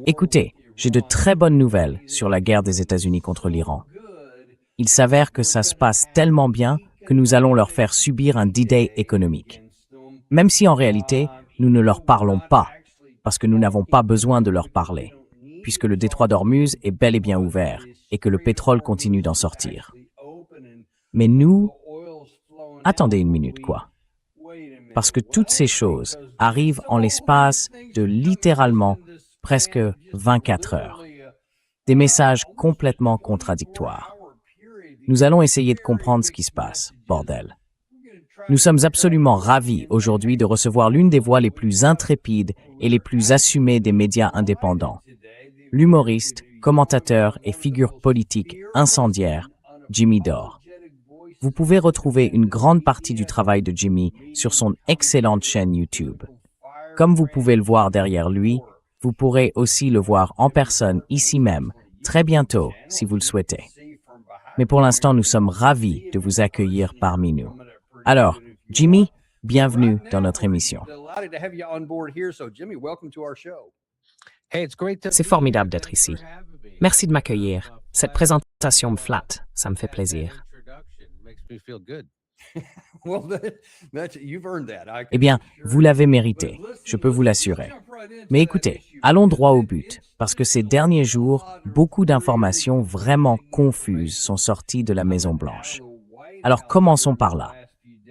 Écoutez, j'ai de très bonnes nouvelles sur la guerre des États-Unis contre l'Iran. Il s'avère que ça se passe tellement bien que nous allons leur faire subir un D-Day économique. Même si en réalité, nous ne leur parlons pas, parce que nous n'avons pas besoin de leur parler, puisque le détroit d'Ormuz est bel et bien ouvert et que le pétrole continue d'en sortir. Mais nous... Attendez une minute, quoi. Parce que toutes ces choses arrivent en l'espace de littéralement presque 24 heures. Des messages complètement contradictoires. Nous allons essayer de comprendre ce qui se passe, bordel. Nous sommes absolument ravis aujourd'hui de recevoir l'une des voix les plus intrépides et les plus assumées des médias indépendants. L'humoriste, commentateur et figure politique incendiaire, Jimmy Dore. Vous pouvez retrouver une grande partie du travail de Jimmy sur son excellente chaîne YouTube. Comme vous pouvez le voir derrière lui, vous pourrez aussi le voir en personne ici même, très bientôt, si vous le souhaitez. Mais pour l'instant, nous sommes ravis de vous accueillir parmi nous. Alors, Jimmy, bienvenue dans notre émission. C'est formidable d'être ici. Merci de m'accueillir. Cette présentation me flatte, ça me fait plaisir. Eh bien, vous l'avez mérité, je peux vous l'assurer. Mais écoutez, allons droit au but, parce que ces derniers jours, beaucoup d'informations vraiment confuses sont sorties de la Maison-Blanche. Alors commençons par là.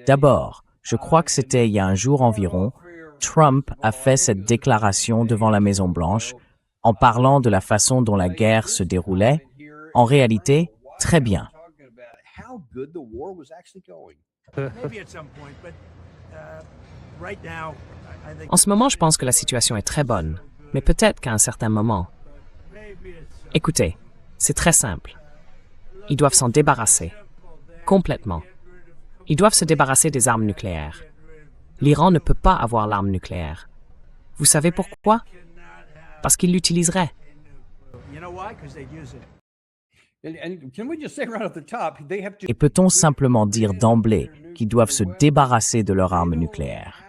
D'abord, je crois que c'était il y a un jour environ, Trump a fait cette déclaration devant la Maison-Blanche en parlant de la façon dont la guerre se déroulait. En réalité, très bien. En ce moment, je pense que la situation est très bonne, mais peut-être qu'à un certain moment. Écoutez, c'est très simple. Ils doivent s'en débarrasser. Complètement. Ils doivent se débarrasser des armes nucléaires. L'Iran ne peut pas avoir l'arme nucléaire. Vous savez pourquoi? Parce qu'ils l'utiliseraient. Et peut-on simplement dire d'emblée qu'ils doivent se débarrasser de leurs armes nucléaires?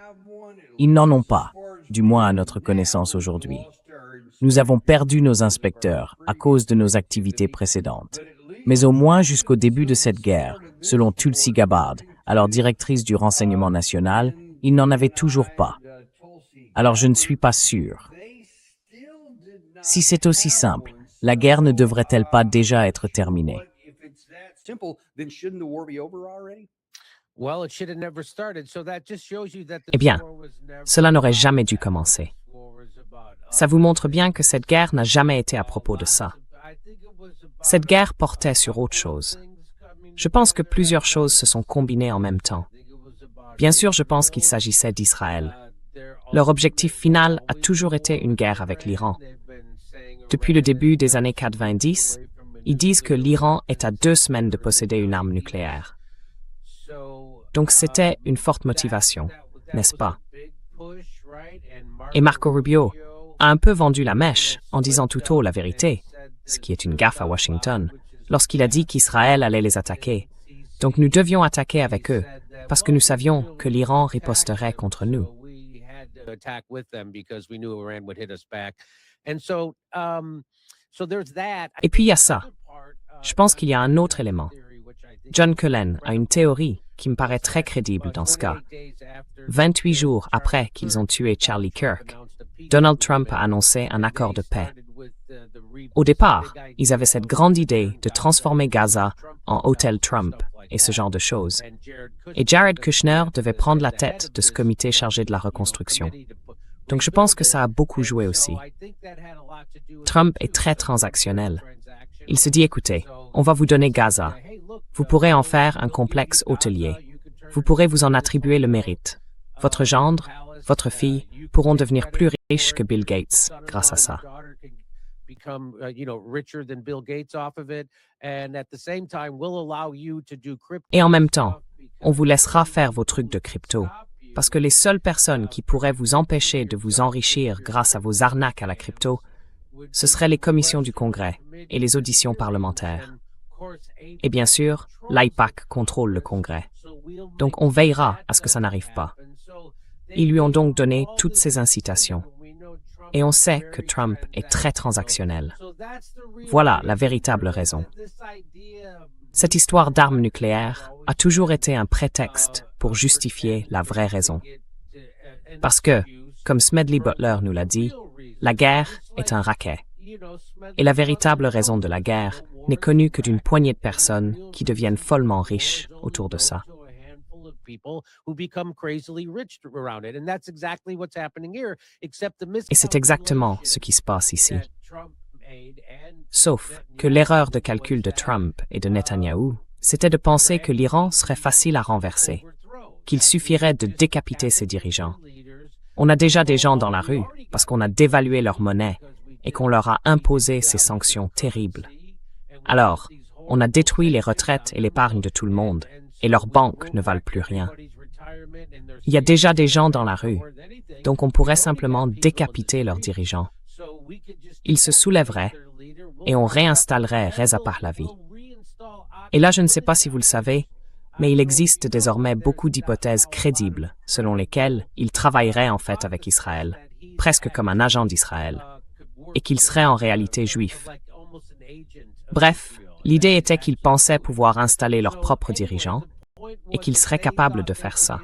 Ils n'en ont pas, du moins à notre connaissance aujourd'hui. Nous avons perdu nos inspecteurs à cause de nos activités précédentes. Mais au moins jusqu'au début de cette guerre, selon Tulsi Gabbard, alors directrice du renseignement national, ils n'en avaient toujours pas. Alors je ne suis pas sûr. Si c'est aussi simple, la guerre ne devrait-elle pas déjà être terminée? Eh bien, cela n'aurait jamais dû commencer. Ça vous montre bien que cette guerre n'a jamais été à propos de ça. Cette guerre portait sur autre chose. Je pense que plusieurs choses se sont combinées en même temps. Bien sûr, je pense qu'il s'agissait d'Israël. Leur objectif final a toujours été une guerre avec l'Iran. Depuis le début des années 90, ils disent que l'Iran est à 2 semaines de posséder une arme nucléaire. Donc c'était une forte motivation, n'est-ce pas? Et Marco Rubio a un peu vendu la mèche en disant tout haut la vérité, ce qui est une gaffe à Washington, lorsqu'il a dit qu'Israël allait les attaquer. Donc nous devions attaquer avec eux, parce que nous savions que l'Iran riposterait contre nous. Et puis il y a ça. Je pense qu'il y a un autre élément. John Cullen a une théorie qui me paraît très crédible dans ce cas. 28 jours après qu'ils ont tué Charlie Kirk, Donald Trump a annoncé un accord de paix. Au départ, ils avaient cette grande idée de transformer Gaza en hôtel Trump et ce genre de choses. Et Jared Kushner devait prendre la tête de ce comité chargé de la reconstruction. Donc je pense que ça a beaucoup joué aussi. Trump est très transactionnel. Il se dit, écoutez, on va vous donner Gaza. Vous pourrez en faire un complexe hôtelier. Vous pourrez vous en attribuer le mérite. Votre gendre, votre fille pourront devenir plus riches que Bill Gates grâce à ça. Et en même temps, on vous laissera faire vos trucs de crypto. Parce que les seules personnes qui pourraient vous empêcher de vous enrichir grâce à vos arnaques à la crypto, ce seraient les commissions du Congrès et les auditions parlementaires. Et bien sûr, l'AIPAC contrôle le Congrès. Donc on veillera à ce que ça n'arrive pas. Ils lui ont donc donné toutes ces incitations. Et on sait que Trump est très transactionnel. Voilà la véritable raison. Cette histoire d'armes nucléaires a toujours été un prétexte pour justifier la vraie raison. Parce que, comme Smedley Butler nous l'a dit, la guerre est un racket. Et la véritable raison de la guerre n'est connue que d'une poignée de personnes qui deviennent follement riches autour de ça. Et c'est exactement ce qui se passe ici. Sauf que l'erreur de calcul de Trump et de Netanyahou, c'était de penser que l'Iran serait facile à renverser, qu'il suffirait de décapiter ses dirigeants. On a déjà des gens dans la rue parce qu'on a dévalué leur monnaie et qu'on leur a imposé ces sanctions terribles. Alors, on a détruit les retraites et l'épargne de tout le monde, et leurs banques ne valent plus rien. Il y a déjà des gens dans la rue, donc on pourrait simplement décapiter leurs dirigeants. Ils se soulèveraient et on réinstallerait Reza Pahlavi. Et là, je ne sais pas si vous le savez, mais il existe désormais beaucoup d'hypothèses crédibles selon lesquelles il travaillerait en fait avec Israël, presque comme un agent d'Israël, et qu'il serait en réalité juif. Bref, l'idée était qu'ils pensaient pouvoir installer leurs propres dirigeants et qu'ils seraient capables de faire ça.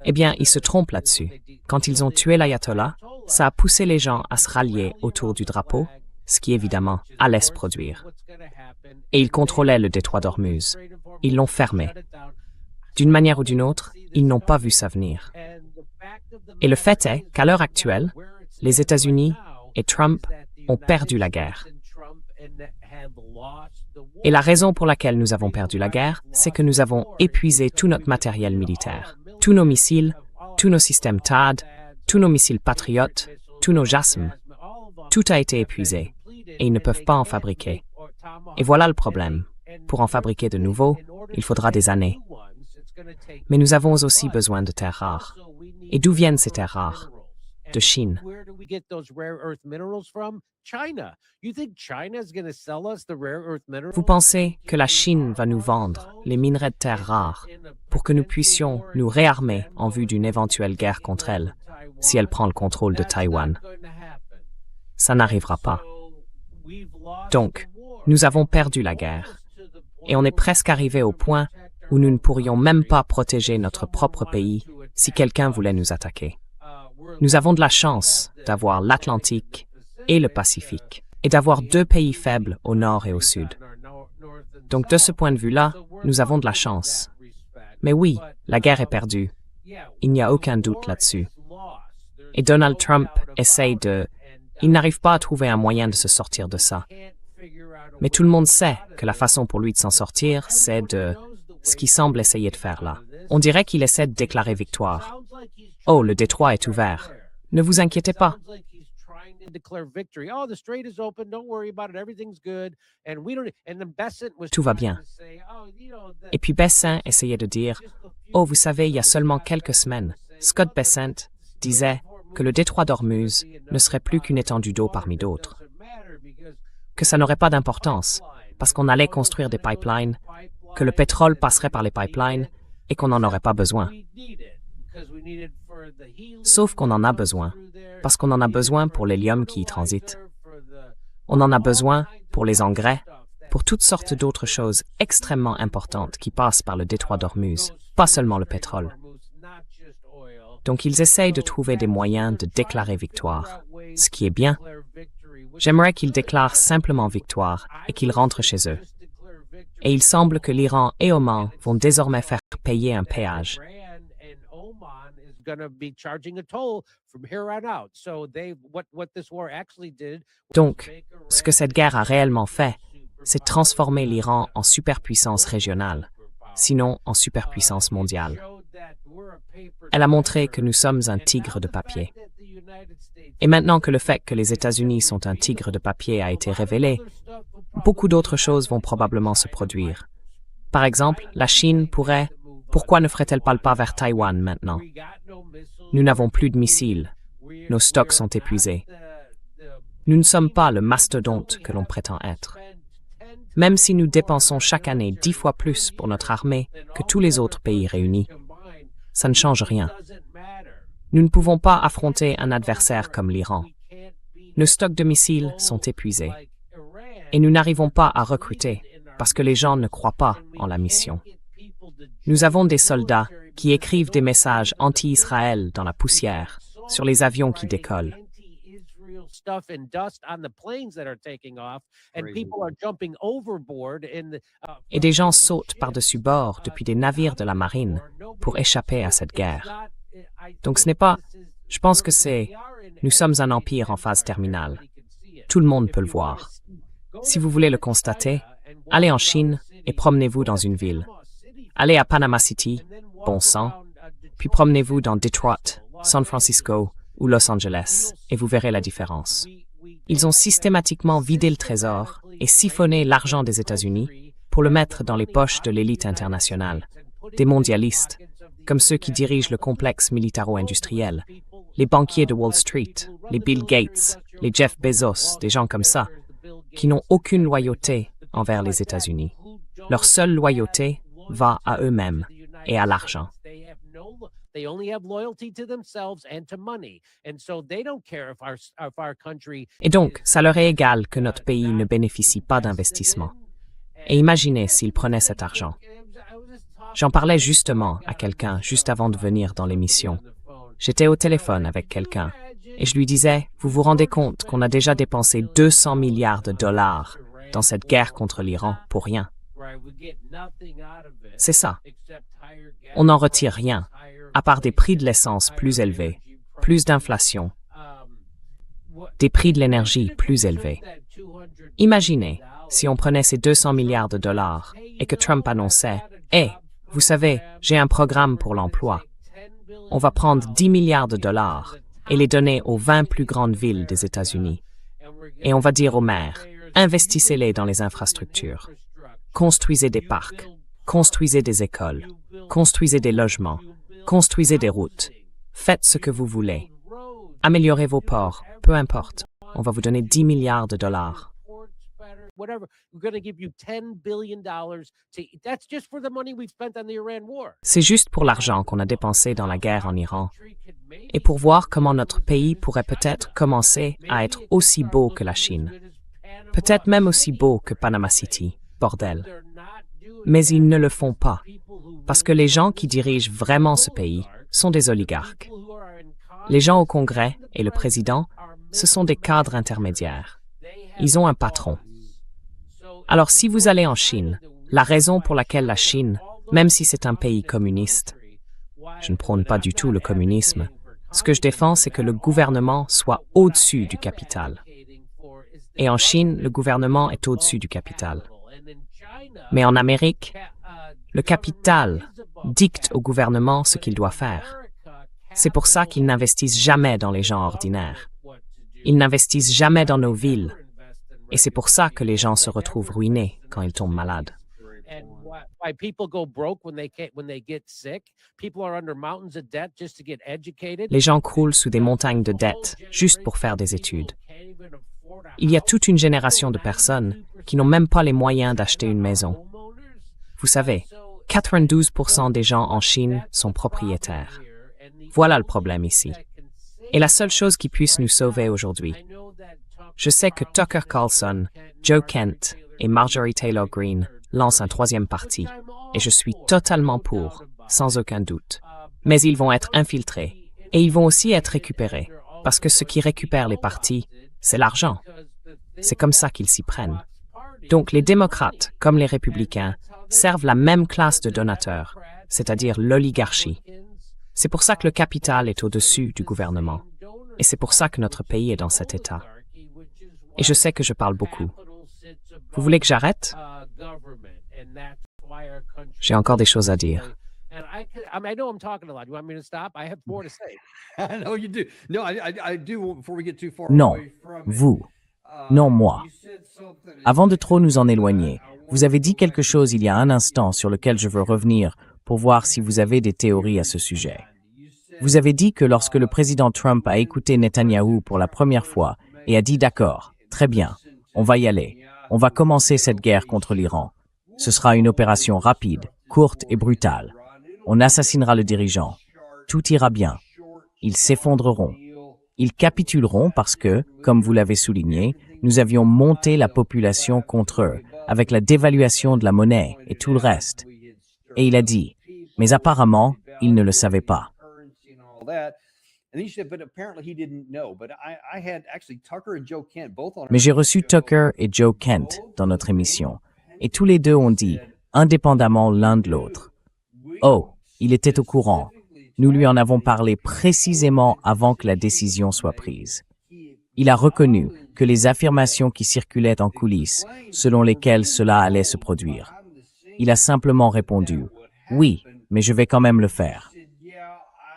Eh bien, ils se trompent là-dessus. Quand ils ont tué l'ayatollah, ça a poussé les gens à se rallier autour du drapeau, ce qui évidemment allait se produire. Et ils contrôlaient le détroit d'Ormuz. Ils l'ont fermé. D'une manière ou d'une autre, ils n'ont pas vu ça venir. Et le fait est qu'à l'heure actuelle, les États-Unis et Trump ont perdu la guerre. Et la raison pour laquelle nous avons perdu la guerre, c'est que nous avons épuisé tout notre matériel militaire. Tous nos missiles, tous nos systèmes THAAD, tous nos missiles Patriot, tous nos JASM. Tout a été épuisé et ils ne peuvent pas en fabriquer. Et voilà le problème. Pour en fabriquer de nouveaux, il faudra des années. Mais nous avons aussi besoin de terres rares. Et d'où viennent ces terres rares? De Chine. Vous pensez que la Chine va nous vendre les minerais de terres rares pour que nous puissions nous réarmer en vue d'une éventuelle guerre contre elle, si elle prend le contrôle de Taïwan? Ça n'arrivera pas. Donc, nous avons perdu la guerre. Et on est presque arrivé au point où nous ne pourrions même pas protéger notre propre pays si quelqu'un voulait nous attaquer. Nous avons de la chance d'avoir l'Atlantique et le Pacifique, et d'avoir deux pays faibles au nord et au sud. Donc de ce point de vue-là, nous avons de la chance. Mais oui, la guerre est perdue. Il n'y a aucun doute là-dessus. Et Donald Trump essaye de... Il n'arrive pas à trouver un moyen de se sortir de ça. Mais tout le monde sait que la façon pour lui de s'en sortir, c'est de... ce qu'il semble essayer de faire là. On dirait qu'il essaie de déclarer victoire. Oh, le détroit est ouvert. Ne vous inquiétez pas. Tout va bien. Et puis Bessent essayait de dire, oh, vous savez, il y a seulement quelques semaines, Scott Bessent disait que le détroit d'Ormuz ne serait plus qu'une étendue d'eau parmi d'autres. Que ça n'aurait pas d'importance, parce qu'on allait construire des pipelines, que le pétrole passerait par les pipelines et qu'on n'en aurait pas besoin. Sauf qu'on en a besoin, parce qu'on en a besoin pour l'hélium qui y transite. On en a besoin pour les engrais, pour toutes sortes d'autres choses extrêmement importantes qui passent par le détroit d'Ormuz, pas seulement le pétrole. Donc ils essayent de trouver des moyens de déclarer victoire, ce qui est bien. J'aimerais qu'ils déclarent simplement victoire et qu'ils rentrent chez eux. Et il semble que l'Iran et Oman vont désormais faire payer un péage. Donc, ce que cette guerre a réellement fait, c'est transformer l'Iran en superpuissance régionale, sinon en superpuissance mondiale. Elle a montré que nous sommes un tigre de papier. Et maintenant que le fait que les États-Unis sont un tigre de papier a été révélé, beaucoup d'autres choses vont probablement se produire. Par exemple, la Chine pourrait... Pourquoi ne ferait-elle pas le pas vers Taïwan maintenant? Nous n'avons plus de missiles. Nos stocks sont épuisés. Nous ne sommes pas le mastodonte que l'on prétend être. même si nous dépensons chaque année 10 fois plus pour notre armée que tous les autres pays réunis. Ça ne change rien. Nous ne pouvons pas affronter un adversaire comme l'Iran. Nos stocks de missiles sont épuisés. Et nous n'arrivons pas à recruter parce que les gens ne croient pas en la mission. Nous avons des soldats qui écrivent des messages anti-Israël dans la poussière, sur les avions qui décollent. Et des gens sautent par-dessus bord depuis des navires de la marine pour échapper à cette guerre. Donc ce n'est pas... Je pense que nous sommes un empire en phase terminale. Tout le monde peut le voir. Si vous voulez le constater, allez en Chine et promenez-vous dans une ville. Allez à Panama City, bon sang, puis promenez-vous dans Detroit, San Francisco ou Los Angeles, et vous verrez la différence. Ils ont systématiquement vidé le trésor et siphonné l'argent des États-Unis pour le mettre dans les poches de l'élite internationale, des mondialistes, comme ceux qui dirigent le complexe militaro-industriel, les banquiers de Wall Street, les Bill Gates, les Jeff Bezos, des gens comme ça, qui n'ont aucune loyauté envers les États-Unis. Leur seule loyauté va à eux-mêmes et à l'argent. Et donc, ça leur est égal que notre pays ne bénéficie pas d'investissement. Et imaginez s'ils prenaient cet argent. J'en parlais justement à quelqu'un juste avant de venir dans l'émission. J'étais au téléphone avec quelqu'un et je lui disais, vous vous rendez compte qu'on a déjà dépensé 200 milliards de dollars dans cette guerre contre l'Iran pour rien. C'est ça. On n'en retire rien, à part des prix de l'essence plus élevés, plus d'inflation, des prix de l'énergie plus élevés. Imaginez si on prenait ces 200 milliards de dollars et que Trump annonçait « Hey, vous savez, j'ai un programme pour l'emploi. On va prendre 10 milliards de dollars et les donner aux 20 plus grandes villes des États-Unis. Et on va dire aux maires, investissez-les dans les infrastructures. Construisez des parcs, construisez des écoles, construisez des logements, construisez des routes. Faites ce que vous voulez. Améliorez vos ports, peu importe. On va vous donner 10 milliards de dollars. C'est juste pour l'argent qu'on a dépensé dans la guerre en Iran et pour voir comment notre pays pourrait peut-être commencer à être aussi beau que la Chine. Peut-être même aussi beau que Panama City, bordel. Mais ils ne le font pas, parce que les gens qui dirigent vraiment ce pays sont des oligarques. Les gens au Congrès et le président, ce sont des cadres intermédiaires. Ils ont un patron. Alors si vous allez en Chine, la raison pour laquelle la Chine, même si c'est un pays communiste, je ne prône pas du tout le communisme, ce que je défends, c'est que le gouvernement soit au-dessus du capital. Et en Chine, le gouvernement est au-dessus du capital. Mais en Amérique, le capital dicte au gouvernement ce qu'il doit faire. C'est pour ça qu'ils n'investissent jamais dans les gens ordinaires. Ils n'investissent jamais dans nos villes. Et c'est pour ça que les gens se retrouvent ruinés quand ils tombent malades. Les gens croulent sous des montagnes de dettes juste pour faire des études. Il y a toute une génération de personnes qui n'ont même pas les moyens d'acheter une maison. Vous savez, 92% des gens en Chine sont propriétaires. Voilà le problème ici. Et la seule chose qui puisse nous sauver aujourd'hui. Je sais que Tucker Carlson, Joe Kent et Marjorie Taylor Greene lancent un troisième parti, et je suis totalement pour, sans aucun doute. Mais ils vont être infiltrés, et ils vont aussi être récupérés, parce que ce qui récupère les partis, c'est l'argent. C'est comme ça qu'ils s'y prennent. Donc les démocrates, comme les républicains, servent la même classe de donateurs, c'est-à-dire l'oligarchie. C'est pour ça que le capital est au-dessus du gouvernement. Et c'est pour ça que notre pays est dans cet état. Et je sais que je parle beaucoup. Vous voulez que j'arrête? J'ai encore des choses à dire. Non, vous. Non, moi. Avant de trop nous en éloigner, vous avez dit quelque chose il y a un instant sur lequel je veux revenir pour voir si vous avez des théories à ce sujet. Vous avez dit que lorsque le président Trump a écouté Netanyahou pour la première fois et a dit « D'accord, très bien, on va y aller », On va commencer cette guerre contre l'Iran. Ce sera une opération rapide, courte et brutale. On assassinera le dirigeant. Tout ira bien. Ils s'effondreront. Ils capituleront parce que, comme vous l'avez souligné, nous avions monté la population contre eux, avec la dévaluation de la monnaie et tout le reste. Et il a dit, mais apparemment, ils ne le savaient pas. Mais j'ai reçu Tucker et Joe Kent dans notre émission, et tous les deux ont dit, indépendamment l'un de l'autre. Oh, il était au courant. Nous lui en avons parlé précisément avant que la décision soit prise. Il a reconnu que les affirmations qui circulaient en coulisses, selon lesquelles cela allait se produire. Il a simplement répondu, oui, mais je vais quand même le faire.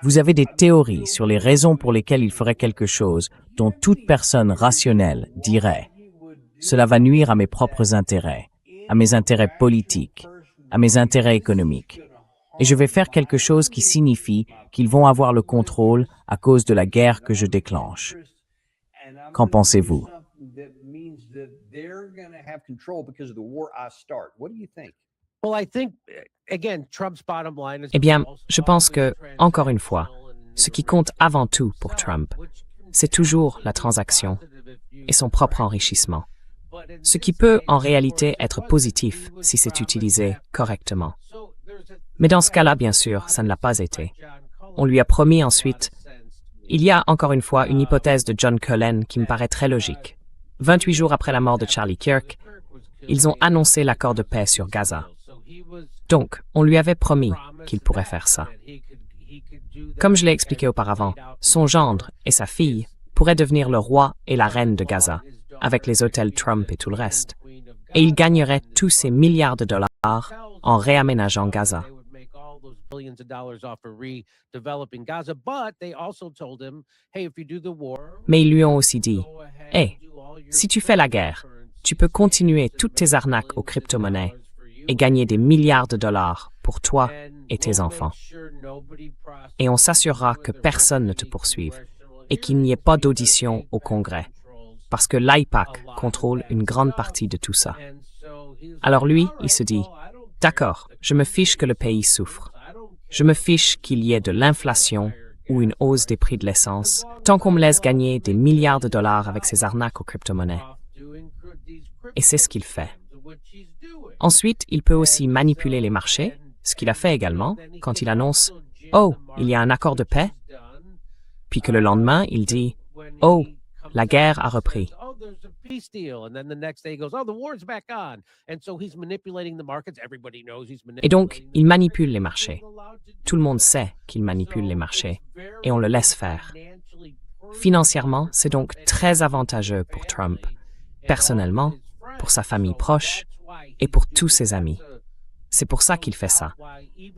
Vous avez des théories sur les raisons pour lesquelles il ferait quelque chose dont toute personne rationnelle dirait « Cela va nuire à mes propres intérêts, à mes intérêts politiques, à mes intérêts économiques. Et je vais faire quelque chose qui signifie qu'ils vont avoir le contrôle à cause de la guerre que je déclenche. » Qu'en pensez-vous? Eh bien, je pense que, encore une fois, ce qui compte avant tout pour Trump, c'est toujours la transaction et son propre enrichissement. Ce qui peut en réalité être positif si c'est utilisé correctement. Mais dans ce cas-là, bien sûr, ça ne l'a pas été. On lui a promis ensuite. Il y a encore une fois une hypothèse de John Cullen qui me paraît très logique. 28 jours après la mort de Charlie Kirk, ils ont annoncé l'accord de paix sur Gaza. Donc, on lui avait promis qu'il pourrait faire ça. Comme je l'ai expliqué auparavant, son gendre et sa fille pourraient devenir le roi et la reine de Gaza, avec les hôtels Trump et tout le reste. Et ils gagneraient tous ces milliards de dollars en réaménageant Gaza. Mais ils lui ont aussi dit, « Hey, si tu fais la guerre, tu peux continuer toutes tes arnaques aux crypto-monnaies et gagner des milliards de dollars pour toi et tes enfants. Et on s'assurera que personne ne te poursuive et qu'il n'y ait pas d'audition au Congrès, parce que l'AIPAC contrôle une grande partie de tout ça. » Alors lui, il se dit, « D'accord, je me fiche que le pays souffre. Je me fiche qu'il y ait de l'inflation ou une hausse des prix de l'essence, tant qu'on me laisse gagner des milliards de dollars avec ces arnaques aux crypto-monnaies. » Et c'est ce qu'il fait. Ensuite, il peut aussi manipuler les marchés, ce qu'il a fait également quand il annonce « Oh, il y a un accord de paix », puis que le lendemain, il dit « Oh, la guerre a repris ». Et donc, il manipule les marchés. Tout le monde sait qu'il manipule les marchés, et on le laisse faire. Financièrement, c'est donc très avantageux pour Trump, personnellement, pour sa famille proche et pour tous ses amis. C'est pour ça qu'il fait ça.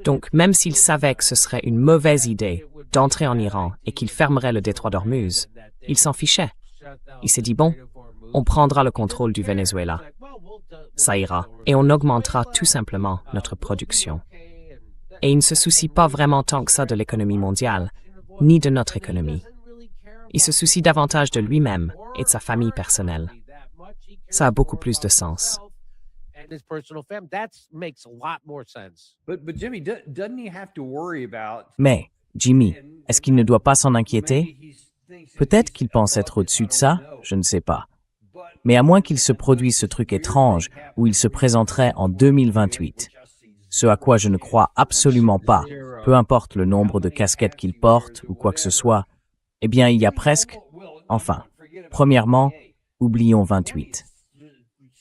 Donc, même s'il savait que ce serait une mauvaise idée d'entrer en Iran et qu'il fermerait le détroit d'Ormuz, il s'en fichait. Il s'est dit, bon, on prendra le contrôle du Venezuela. Ça ira. Et on augmentera tout simplement notre production. Et il ne se soucie pas vraiment tant que ça de l'économie mondiale, ni de notre économie. Il se soucie davantage de lui-même et de sa famille personnelle. Ça a beaucoup plus de sens. Mais, Jimmy, est-ce qu'il ne doit pas s'en inquiéter? Peut-être qu'il pense être au-dessus de ça, je ne sais pas. Mais à moins qu'il se produise ce truc étrange où il se présenterait en 2028, ce à quoi je ne crois absolument pas, peu importe le nombre de casquettes qu'il porte ou quoi que ce soit, eh bien il y a presque, enfin, premièrement, oublions 28.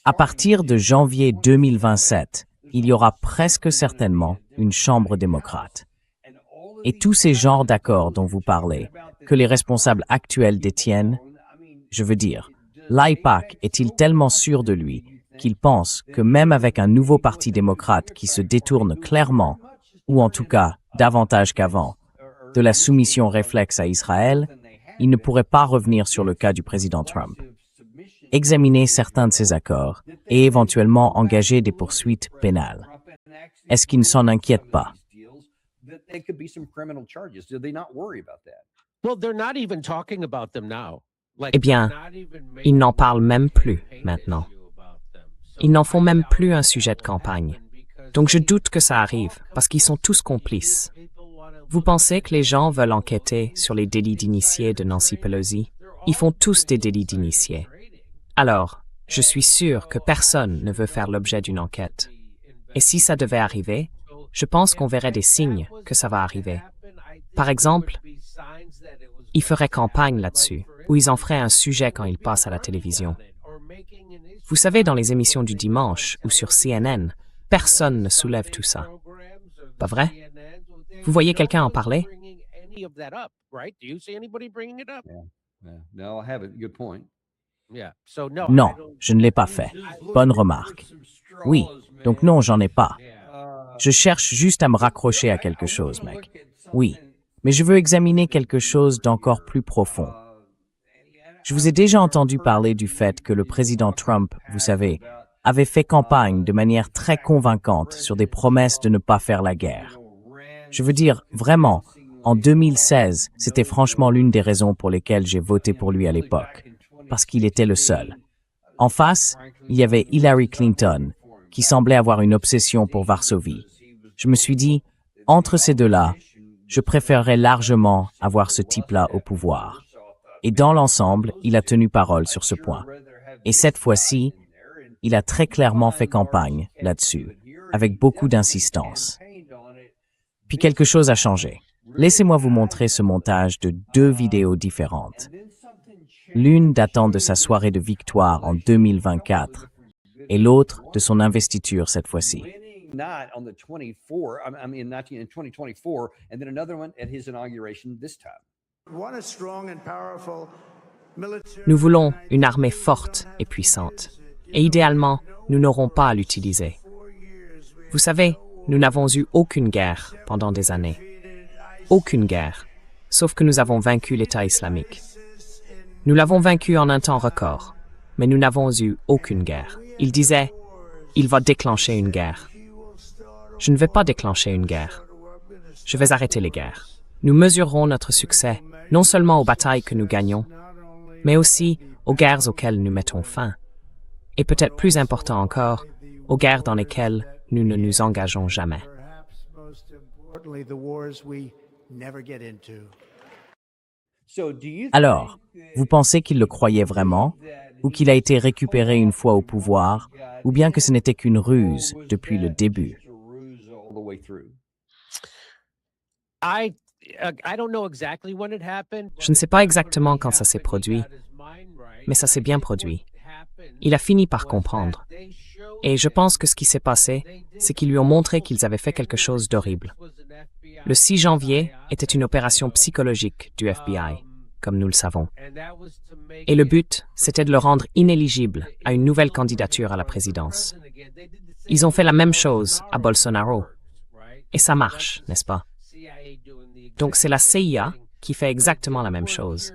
À partir de janvier 2027, il y aura presque certainement une chambre démocrate. Et tous ces genres d'accords dont vous parlez, que les responsables actuels détiennent, je veux dire, l'AIPAC est-il tellement sûr de lui qu'il pense que même avec un nouveau parti démocrate qui se détourne clairement, ou en tout cas davantage qu'avant, de la soumission réflexe à Israël, il ne pourrait pas revenir sur le cas du président Trump. Examiner certains de ces accords et éventuellement engager des poursuites pénales. Est-ce qu'il ne s'en inquiète pas? Eh bien, il n'en parle même plus maintenant. Ils n'en font même plus un sujet de campagne. Donc je doute que ça arrive, parce qu'ils sont tous complices. Vous pensez que les gens veulent enquêter sur les délits d'initiés de Nancy Pelosi? Ils font tous des délits d'initiés. Alors, je suis sûr que personne ne veut faire l'objet d'une enquête. Et si ça devait arriver, je pense qu'on verrait des signes que ça va arriver. Par exemple, ils feraient campagne là-dessus, ou ils en feraient un sujet quand ils passent à la télévision. Vous savez, dans les émissions du dimanche ou sur CNN, personne ne soulève tout ça. Pas vrai? Vous voyez quelqu'un en parler? Non, je ne l'ai pas fait. Bonne remarque. Oui, donc non, j'en ai pas. Je cherche juste à me raccrocher à quelque chose, mec. Oui, mais je veux examiner quelque chose d'encore plus profond. Je vous ai déjà entendu parler du fait que le président Trump, vous savez, avait fait campagne de manière très convaincante sur des promesses de ne pas faire la guerre. Je veux dire, vraiment, en 2016, c'était franchement l'une des raisons pour lesquelles j'ai voté pour lui à l'époque, parce qu'il était le seul. En face, il y avait Hillary Clinton, qui semblait avoir une obsession pour Varsovie. Je me suis dit, entre ces deux-là, je préférerais largement avoir ce type-là au pouvoir. Et dans l'ensemble, il a tenu parole sur ce point. Et cette fois-ci, il a très clairement fait campagne là-dessus, avec beaucoup d'insistance. Puis quelque chose a changé. Laissez-moi vous montrer ce montage de 2 vidéos différentes. L'une datant de sa soirée de victoire en 2024 et l'autre de son investiture cette fois-ci. Not on the 24, I mean, in 2024, and then another one at his inauguration this time. Nous voulons une armée forte et puissante. Et idéalement, nous n'aurons pas à l'utiliser. Vous savez, nous n'avons eu aucune guerre pendant des années. Aucune guerre, sauf que nous avons vaincu l'État islamique. Nous l'avons vaincu en un temps record, mais nous n'avons eu aucune guerre. Il disait, il va déclencher une guerre. Je ne vais pas déclencher une guerre. Je vais arrêter les guerres. Nous mesurerons notre succès, non seulement aux batailles que nous gagnons, mais aussi aux guerres auxquelles nous mettons fin. Et peut-être plus important encore, aux guerres dans lesquelles nous ne nous engageons jamais. Alors, vous pensez qu'il le croyait vraiment, ou qu'il a été récupéré une fois au pouvoir, ou bien que ce n'était qu'une ruse depuis le début? Je ne sais pas exactement quand ça s'est produit, mais ça s'est bien produit. Il a fini par comprendre. Et je pense que ce qui s'est passé, c'est qu'ils lui ont montré qu'ils avaient fait quelque chose d'horrible. Le 6 janvier était une opération psychologique du FBI, comme nous le savons. Et le but, c'était de le rendre inéligible à une nouvelle candidature à la présidence. Ils ont fait la même chose à Bolsonaro. Et ça marche, n'est-ce pas? Donc c'est la CIA qui fait exactement la même chose.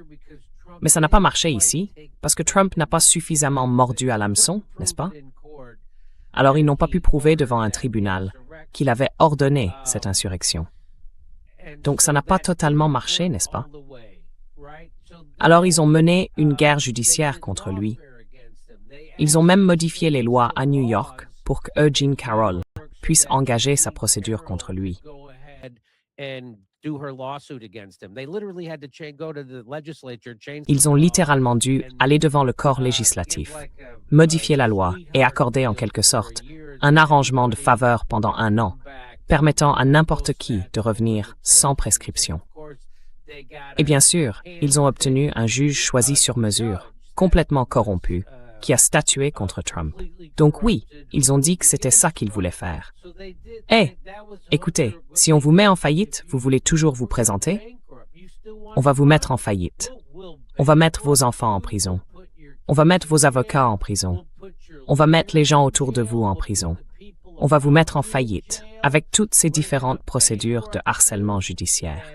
Mais ça n'a pas marché ici, parce que Trump n'a pas suffisamment mordu à l'hameçon, n'est-ce pas? Alors ils n'ont pas pu prouver devant un tribunal qu'il avait ordonné cette insurrection. Donc ça n'a pas totalement marché, n'est-ce pas? Alors ils ont mené une guerre judiciaire contre lui. Ils ont même modifié les lois à New York pour que Eugene Carroll puisse engager sa procédure contre lui. Ils ont littéralement dû aller devant le corps législatif, modifier la loi et accorder en quelque sorte un arrangement de faveur pendant 1 an, permettant à n'importe qui de revenir sans prescription. Et bien sûr, ils ont obtenu un juge choisi sur mesure, complètement corrompu, qui a statué contre Trump. Donc oui, ils ont dit que c'était ça qu'ils voulaient faire. Écoutez, si on vous met en faillite, vous voulez toujours vous présenter? On va vous mettre en faillite. On va mettre vos enfants en prison. On va mettre vos avocats en prison. On va mettre les gens autour de vous en prison. On va vous mettre en faillite, avec toutes ces différentes procédures de harcèlement judiciaire.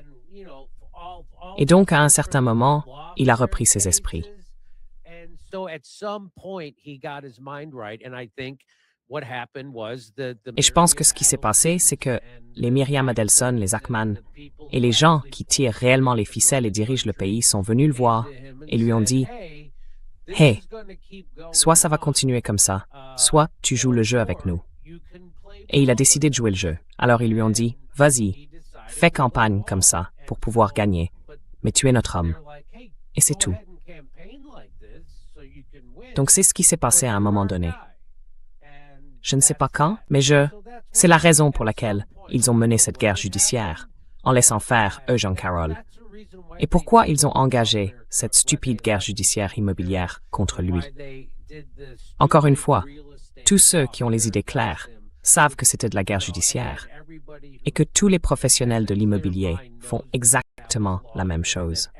Et donc, à un certain moment, il a repris ses esprits. Et je pense que ce qui s'est passé, c'est que les Myriam Adelson, les Ackman et les gens qui tirent réellement les ficelles et dirigent le pays sont venus le voir et lui ont dit Hey, soit ça va continuer comme ça, soit tu joues le jeu avec nous. Et il a décidé de jouer le jeu. Alors ils lui ont dit, vas-y, fais campagne comme ça pour pouvoir gagner, mais tu es notre homme. Et c'est tout. Donc c'est ce qui s'est passé à un moment donné. Je ne sais pas quand, mais c'est la raison pour laquelle ils ont mené cette guerre judiciaire, en laissant faire Eugene Carroll. Et pourquoi ils ont engagé cette stupide guerre judiciaire immobilière contre lui. Encore une fois, tous ceux qui ont les idées claires savent que c'était de la guerre judiciaire et que tous les professionnels de l'immobilier font exactement la même chose.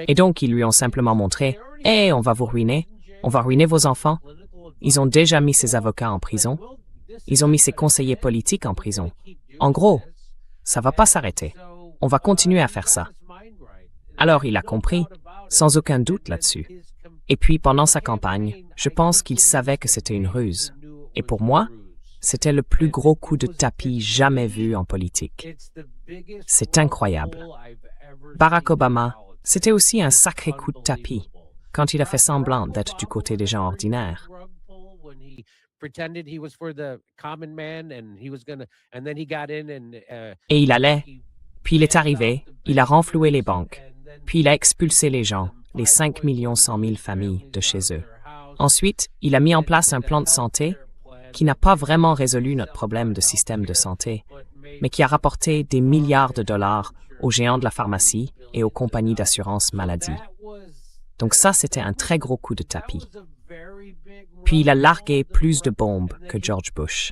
Et donc, ils lui ont simplement montré, « Hey, on va vous ruiner, on va ruiner vos enfants. » Ils ont déjà mis ses avocats en prison. Ils ont mis ses conseillers politiques en prison. En gros, ça va pas s'arrêter. On va continuer à faire ça. Alors, il a compris, sans aucun doute là-dessus. Et puis, pendant sa campagne, je pense qu'il savait que c'était une ruse. Et pour moi, c'était le plus gros coup de tapis jamais vu en politique. C'est incroyable. Barack Obama, c'était aussi un sacré coup de tapis quand il a fait semblant d'être du côté des gens ordinaires. Et il allait, puis il est arrivé, il a renfloué les banques, puis il a expulsé les gens, les 5 100 000 familles de chez eux. Ensuite, il a mis en place un plan de santé qui n'a pas vraiment résolu notre problème de système de santé, mais qui a rapporté des milliards de dollars aux géants de la pharmacie et aux compagnies d'assurance maladie. Donc ça, c'était un très gros coup de tapis. Puis il a largué plus de bombes que George Bush.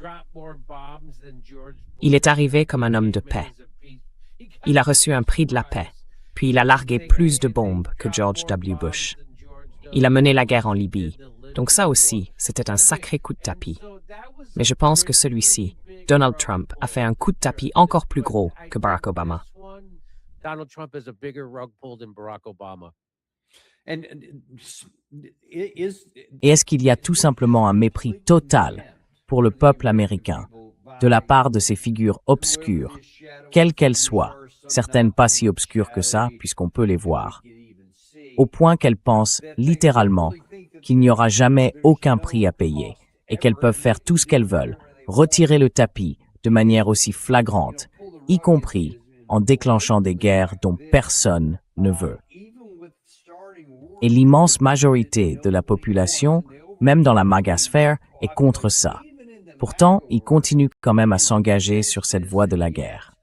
Il est arrivé comme un homme de paix. Il a reçu un prix de la paix, puis il a largué plus de bombes que George W. Bush. Il a mené la guerre en Libye. Donc ça aussi, c'était un sacré coup de tapis. Mais je pense que celui-ci, Donald Trump, a fait un coup de tapis encore plus gros que Barack Obama. Donald Trump is a bigger rug pull than Barack Obama. Et est-ce qu'il y a tout simplement un mépris total pour le peuple américain de la part de ces figures obscures, quelles qu'elles soient, certaines pas si obscures que ça, puisqu'on peut les voir, au point qu'elles pensent littéralement qu'il n'y aura jamais aucun prix à payer et qu'elles peuvent faire tout ce qu'elles veulent, retirer le tapis de manière aussi flagrante, y compris en déclenchant des guerres dont personne ne veut. Et l'immense majorité de la population, même dans la magasphère, est contre ça. Pourtant, il continue quand même à s'engager sur cette voie de la guerre.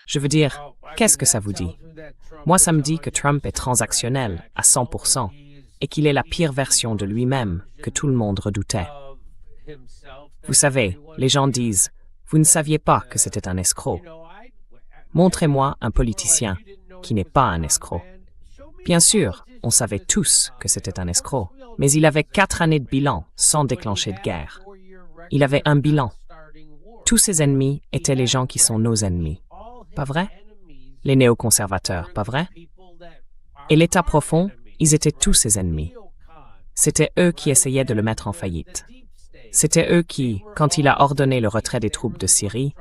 Je veux dire, qu'est-ce que ça vous dit? Moi, ça me dit que Trump est transactionnel à 100% et qu'il est la pire version de lui-même que tout le monde redoutait. Vous savez, les gens disent, vous ne saviez pas que c'était un escroc. Montrez-moi un politicien qui n'est pas un escroc. Bien sûr, on savait tous que c'était un escroc, mais il avait 4 années de bilan sans déclencher de guerre. Il avait un bilan. Tous ses ennemis étaient les gens qui sont nos ennemis. Pas vrai? Les néoconservateurs, pas vrai? Et l'État profond, ils étaient tous ses ennemis. C'était eux qui essayaient de le mettre en faillite. C'était eux qui, quand il a ordonné le retrait des troupes de Syrie,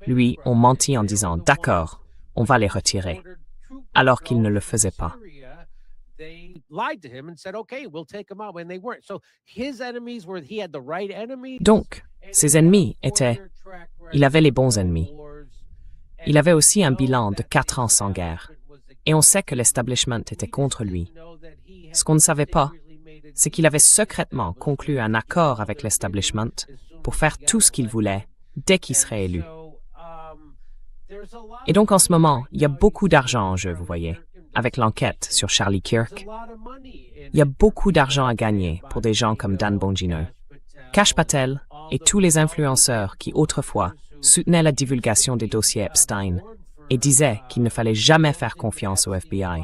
lui ont menti en disant « D'accord, on va les retirer », alors qu'ils ne le faisaient pas. Donc, ses ennemis étaient... Il avait les bons ennemis. Il avait aussi un bilan de 4 ans sans guerre. Et on sait que l'establishment était contre lui. Ce qu'on ne savait pas, c'est qu'il avait secrètement conclu un accord avec l'establishment pour faire tout ce qu'il voulait dès qu'il serait élu. Et donc en ce moment, il y a beaucoup d'argent en jeu, vous voyez, avec l'enquête sur Charlie Kirk. Il y a beaucoup d'argent à gagner pour des gens comme Dan Bongino, Kash Patel et tous les influenceurs qui autrefois soutenaient la divulgation des dossiers Epstein et disaient qu'il ne fallait jamais faire confiance au FBI.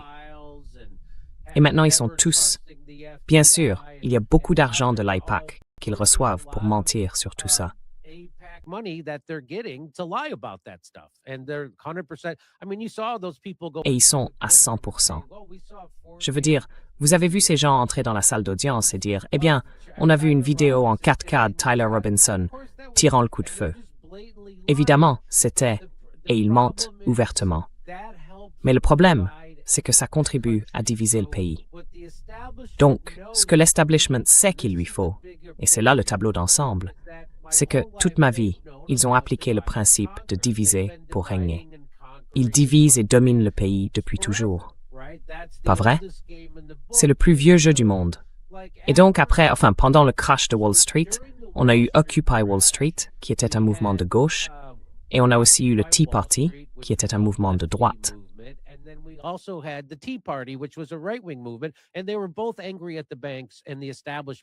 Et maintenant, ils sont tous... Bien sûr, il y a beaucoup d'argent de l'AIPAC qu'ils reçoivent pour mentir sur tout ça. Et ils sont à 100%. Je veux dire, Vous avez vu ces gens entrer dans la salle d'audience et dire « Eh bien, on a vu une vidéo en 4K de Tyler Robinson tirant le coup de feu. » Évidemment, c'était « et ils mentent ouvertement ». Mais le problème, c'est que ça contribue à diviser le pays. Donc, ce que l'establishment sait qu'il lui faut, et c'est là le tableau d'ensemble, c'est que toute ma vie, ils ont appliqué le principe de diviser pour régner. Ils divisent et dominent le pays depuis toujours. Pas vrai? C'est le plus vieux jeu du monde. Et donc pendant le crash de Wall Street, on a eu Occupy Wall Street, qui était un mouvement de gauche, et on a aussi eu le Tea Party, qui était un mouvement de droite.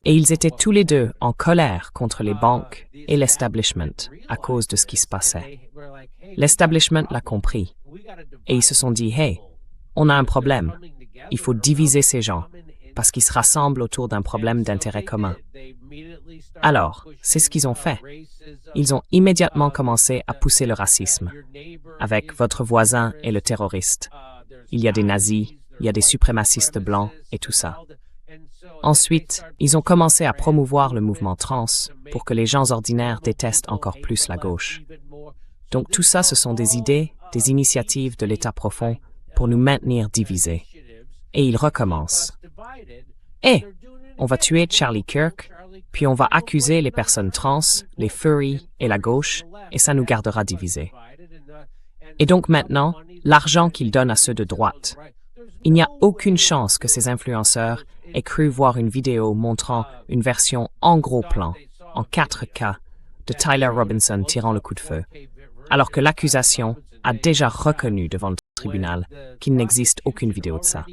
Et ils étaient tous les deux en colère contre les banques et l'establishment à cause de ce qui se passait. L'establishment l'a compris et ils se sont dit « Hey, on a un problème. Il faut diviser ces gens parce qu'ils se rassemblent autour d'un problème d'intérêt commun. » Alors, c'est ce qu'ils ont fait. Ils ont immédiatement commencé à pousser le racisme avec votre voisin et le terroriste. Il y a des nazis, il y a des suprémacistes blancs et tout ça. Ensuite, ils ont commencé à promouvoir le mouvement trans pour que les gens ordinaires détestent encore plus la gauche. Donc tout ça, ce sont des idées, des initiatives de l'État profond pour nous maintenir divisés. Et ils recommencent. Et on va tuer Charlie Kirk, puis on va accuser les personnes trans, les furries et la gauche, et ça nous gardera divisés. Et donc maintenant, l'argent qu'ils donnent à ceux de droite. Il n'y a aucune chance que ces influenceurs aient cru voir une vidéo montrant une version en gros plan, en 4K, de Tyler Robinson tirant le coup de feu, alors que l'accusation a déjà reconnu devant le tribunal qu'il n'existe aucune vidéo de ça.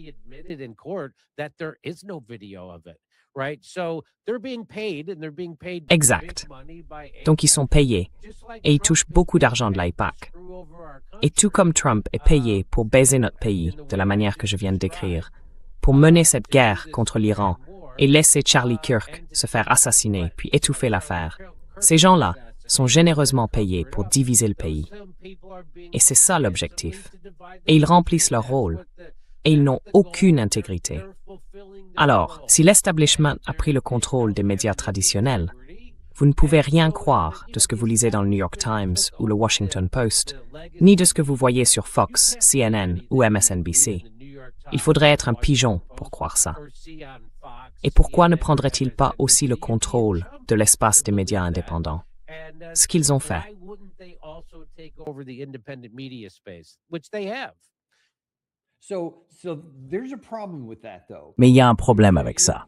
Exact. Donc ils sont payés, et ils touchent beaucoup d'argent de l'AIPAC. Et tout comme Trump est payé pour baiser notre pays, de la manière que je viens de décrire, pour mener cette guerre contre l'Iran et laisser Charlie Kirk se faire assassiner puis étouffer l'affaire, ces gens-là sont généreusement payés pour diviser le pays. Et c'est ça l'objectif. Et ils remplissent leur rôle. Et ils n'ont aucune intégrité. Alors, si l'establishment a pris le contrôle des médias traditionnels, vous ne pouvez rien croire de ce que vous lisez dans le New York Times ou le Washington Post, ni de ce que vous voyez sur Fox, CNN ou MSNBC. Il faudrait être un pigeon pour croire ça. Et pourquoi ne prendraient-ils pas aussi le contrôle de l'espace des médias indépendants? Ce qu'ils ont fait. Mais il y a un problème avec ça.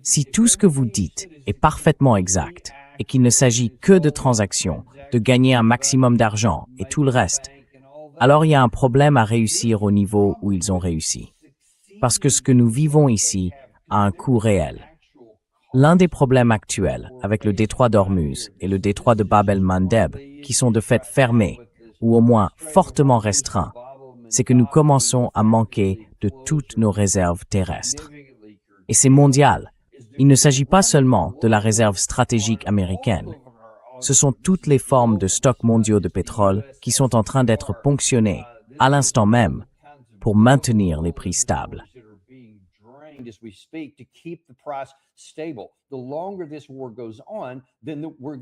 Si tout ce que vous dites est parfaitement exact et qu'il ne s'agit que de transactions, de gagner un maximum d'argent et tout le reste, alors il y a un problème à réussir au niveau où ils ont réussi. Parce que ce que nous vivons ici a un coût réel. L'un des problèmes actuels avec le détroit d'Ormuz et le détroit de Bab el-Mandeb, qui sont de fait fermés, ou au moins fortement restreints, c'est que nous commençons à manquer de toutes nos réserves terrestres. Et c'est mondial. Il ne s'agit pas seulement de la réserve stratégique américaine. Ce sont toutes les formes de stocks mondiaux de pétrole qui sont en train d'être ponctionnées, à l'instant même, pour maintenir les prix stables.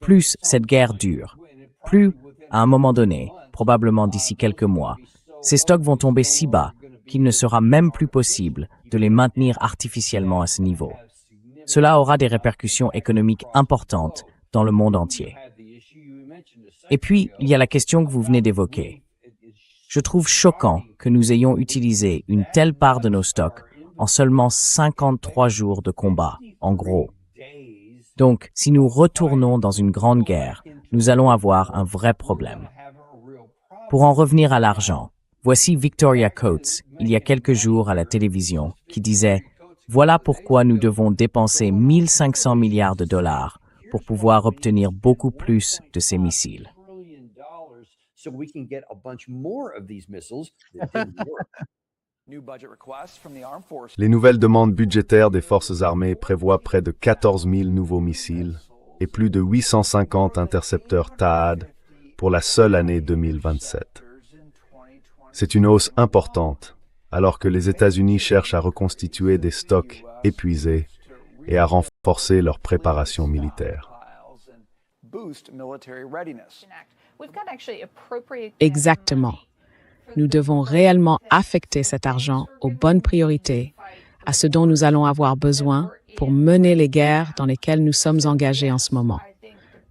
Plus cette guerre dure, plus, à un moment donné, probablement d'ici quelques mois, ces stocks vont tomber si bas qu'il ne sera même plus possible de les maintenir artificiellement à ce niveau. Cela aura des répercussions économiques importantes dans le monde entier. Et puis, il y a la question que vous venez d'évoquer. Je trouve choquant que nous ayons utilisé une telle part de nos stocks en seulement 53 jours de combat, en gros. Donc, si nous retournons dans une grande guerre, nous allons avoir un vrai problème. Pour en revenir à l'argent, voici Victoria Coates, il y a quelques jours à la télévision, qui disait « Voilà pourquoi nous devons dépenser 1500 milliards de dollars pour pouvoir obtenir beaucoup plus de ces missiles. » Les nouvelles demandes budgétaires des forces armées prévoient près de 14 000 nouveaux missiles et plus de 850 intercepteurs THAAD pour la seule année 2027. C'est une hausse importante alors que les États-Unis cherchent à reconstituer des stocks épuisés et à renforcer leur préparation militaire. Exactement. Nous devons réellement affecter cet argent aux bonnes priorités, à ce dont nous allons avoir besoin pour mener les guerres dans lesquelles nous sommes engagés en ce moment.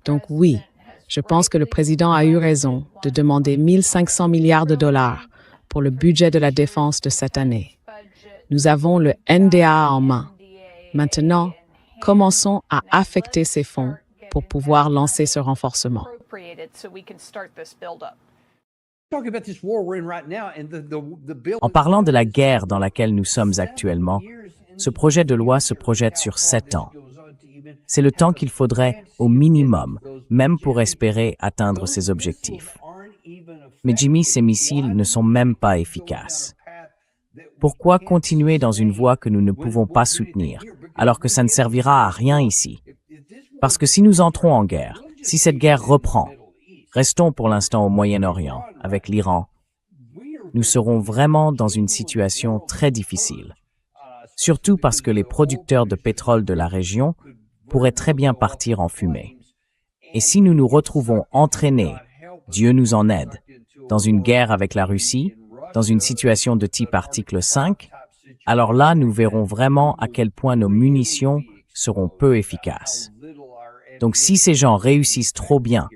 Donc oui, je pense que le président a eu raison de demander 1 500 milliards de dollars pour le budget de la défense de cette année. Nous avons le NDA en main. Maintenant, commençons à affecter ces fonds pour pouvoir lancer ce renforcement. En parlant de la guerre dans laquelle nous sommes actuellement, ce projet de loi se projette sur 7 ans. C'est le temps qu'il faudrait au minimum, même pour espérer atteindre ces objectifs. Mais Jimmy, ces missiles ne sont même pas efficaces. Pourquoi continuer dans une voie que nous ne pouvons pas soutenir, alors que ça ne servira à rien ici? Parce que si nous entrons en guerre, si cette guerre reprend, restons pour l'instant au Moyen-Orient, avec l'Iran, nous serons vraiment dans une situation très difficile. Surtout parce que les producteurs de pétrole de la région pourraient très bien partir en fumée. Et si nous nous retrouvons entraînés, Dieu nous en aide, dans une guerre avec la Russie, dans une situation de type article 5, alors là, nous verrons vraiment à quel point nos munitions seront peu efficaces. Donc si ces gens réussissent trop bien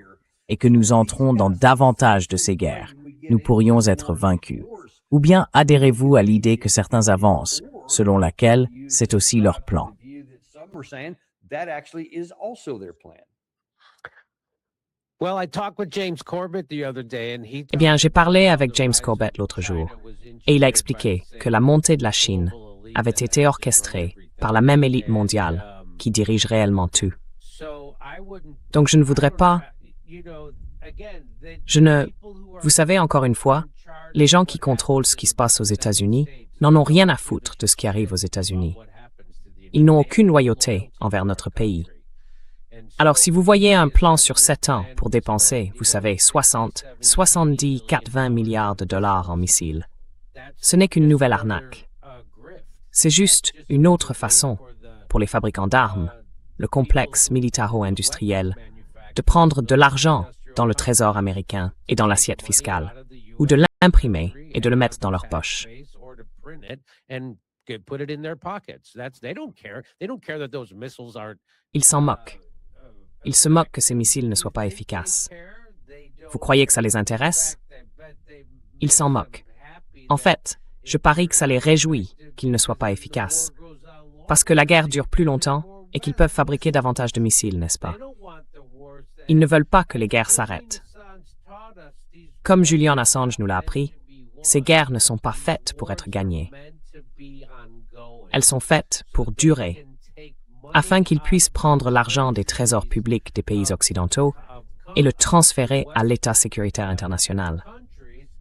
et que nous entrons dans davantage de ces guerres, nous pourrions être vaincus. Ou bien adhérez-vous à l'idée que certains avancent, selon laquelle c'est aussi leur plan. Eh bien, j'ai parlé avec James Corbett l'autre jour, et il a expliqué que la montée de la Chine avait été orchestrée par la même élite mondiale qui dirige réellement tout. Donc je ne voudrais pas... Vous savez, encore une fois, les gens qui contrôlent ce qui se passe aux États-Unis n'en ont rien à foutre de ce qui arrive aux États-Unis. Ils n'ont aucune loyauté envers notre pays. Alors si vous voyez un plan sur 7 ans pour dépenser, vous savez, 60, 70, 80 milliards de dollars en missiles, ce n'est qu'une nouvelle arnaque. C'est juste une autre façon pour les fabricants d'armes, le complexe militaro-industriel, de prendre de l'argent dans le trésor américain et dans l'assiette fiscale, ou de l'imprimer et de le mettre dans leur poche. Ils s'en moquent. Ils se moquent que ces missiles ne soient pas efficaces. Vous croyez que ça les intéresse? Ils s'en moquent. En fait, je parie que ça les réjouit qu'ils ne soient pas efficaces. Parce que la guerre dure plus longtemps et qu'ils peuvent fabriquer davantage de missiles, n'est-ce pas? Ils ne veulent pas que les guerres s'arrêtent. Comme Julian Assange nous l'a appris, ces guerres ne sont pas faites pour être gagnées. Elles sont faites pour durer, afin qu'ils puissent prendre l'argent des trésors publics des pays occidentaux et le transférer à l'État sécuritaire international.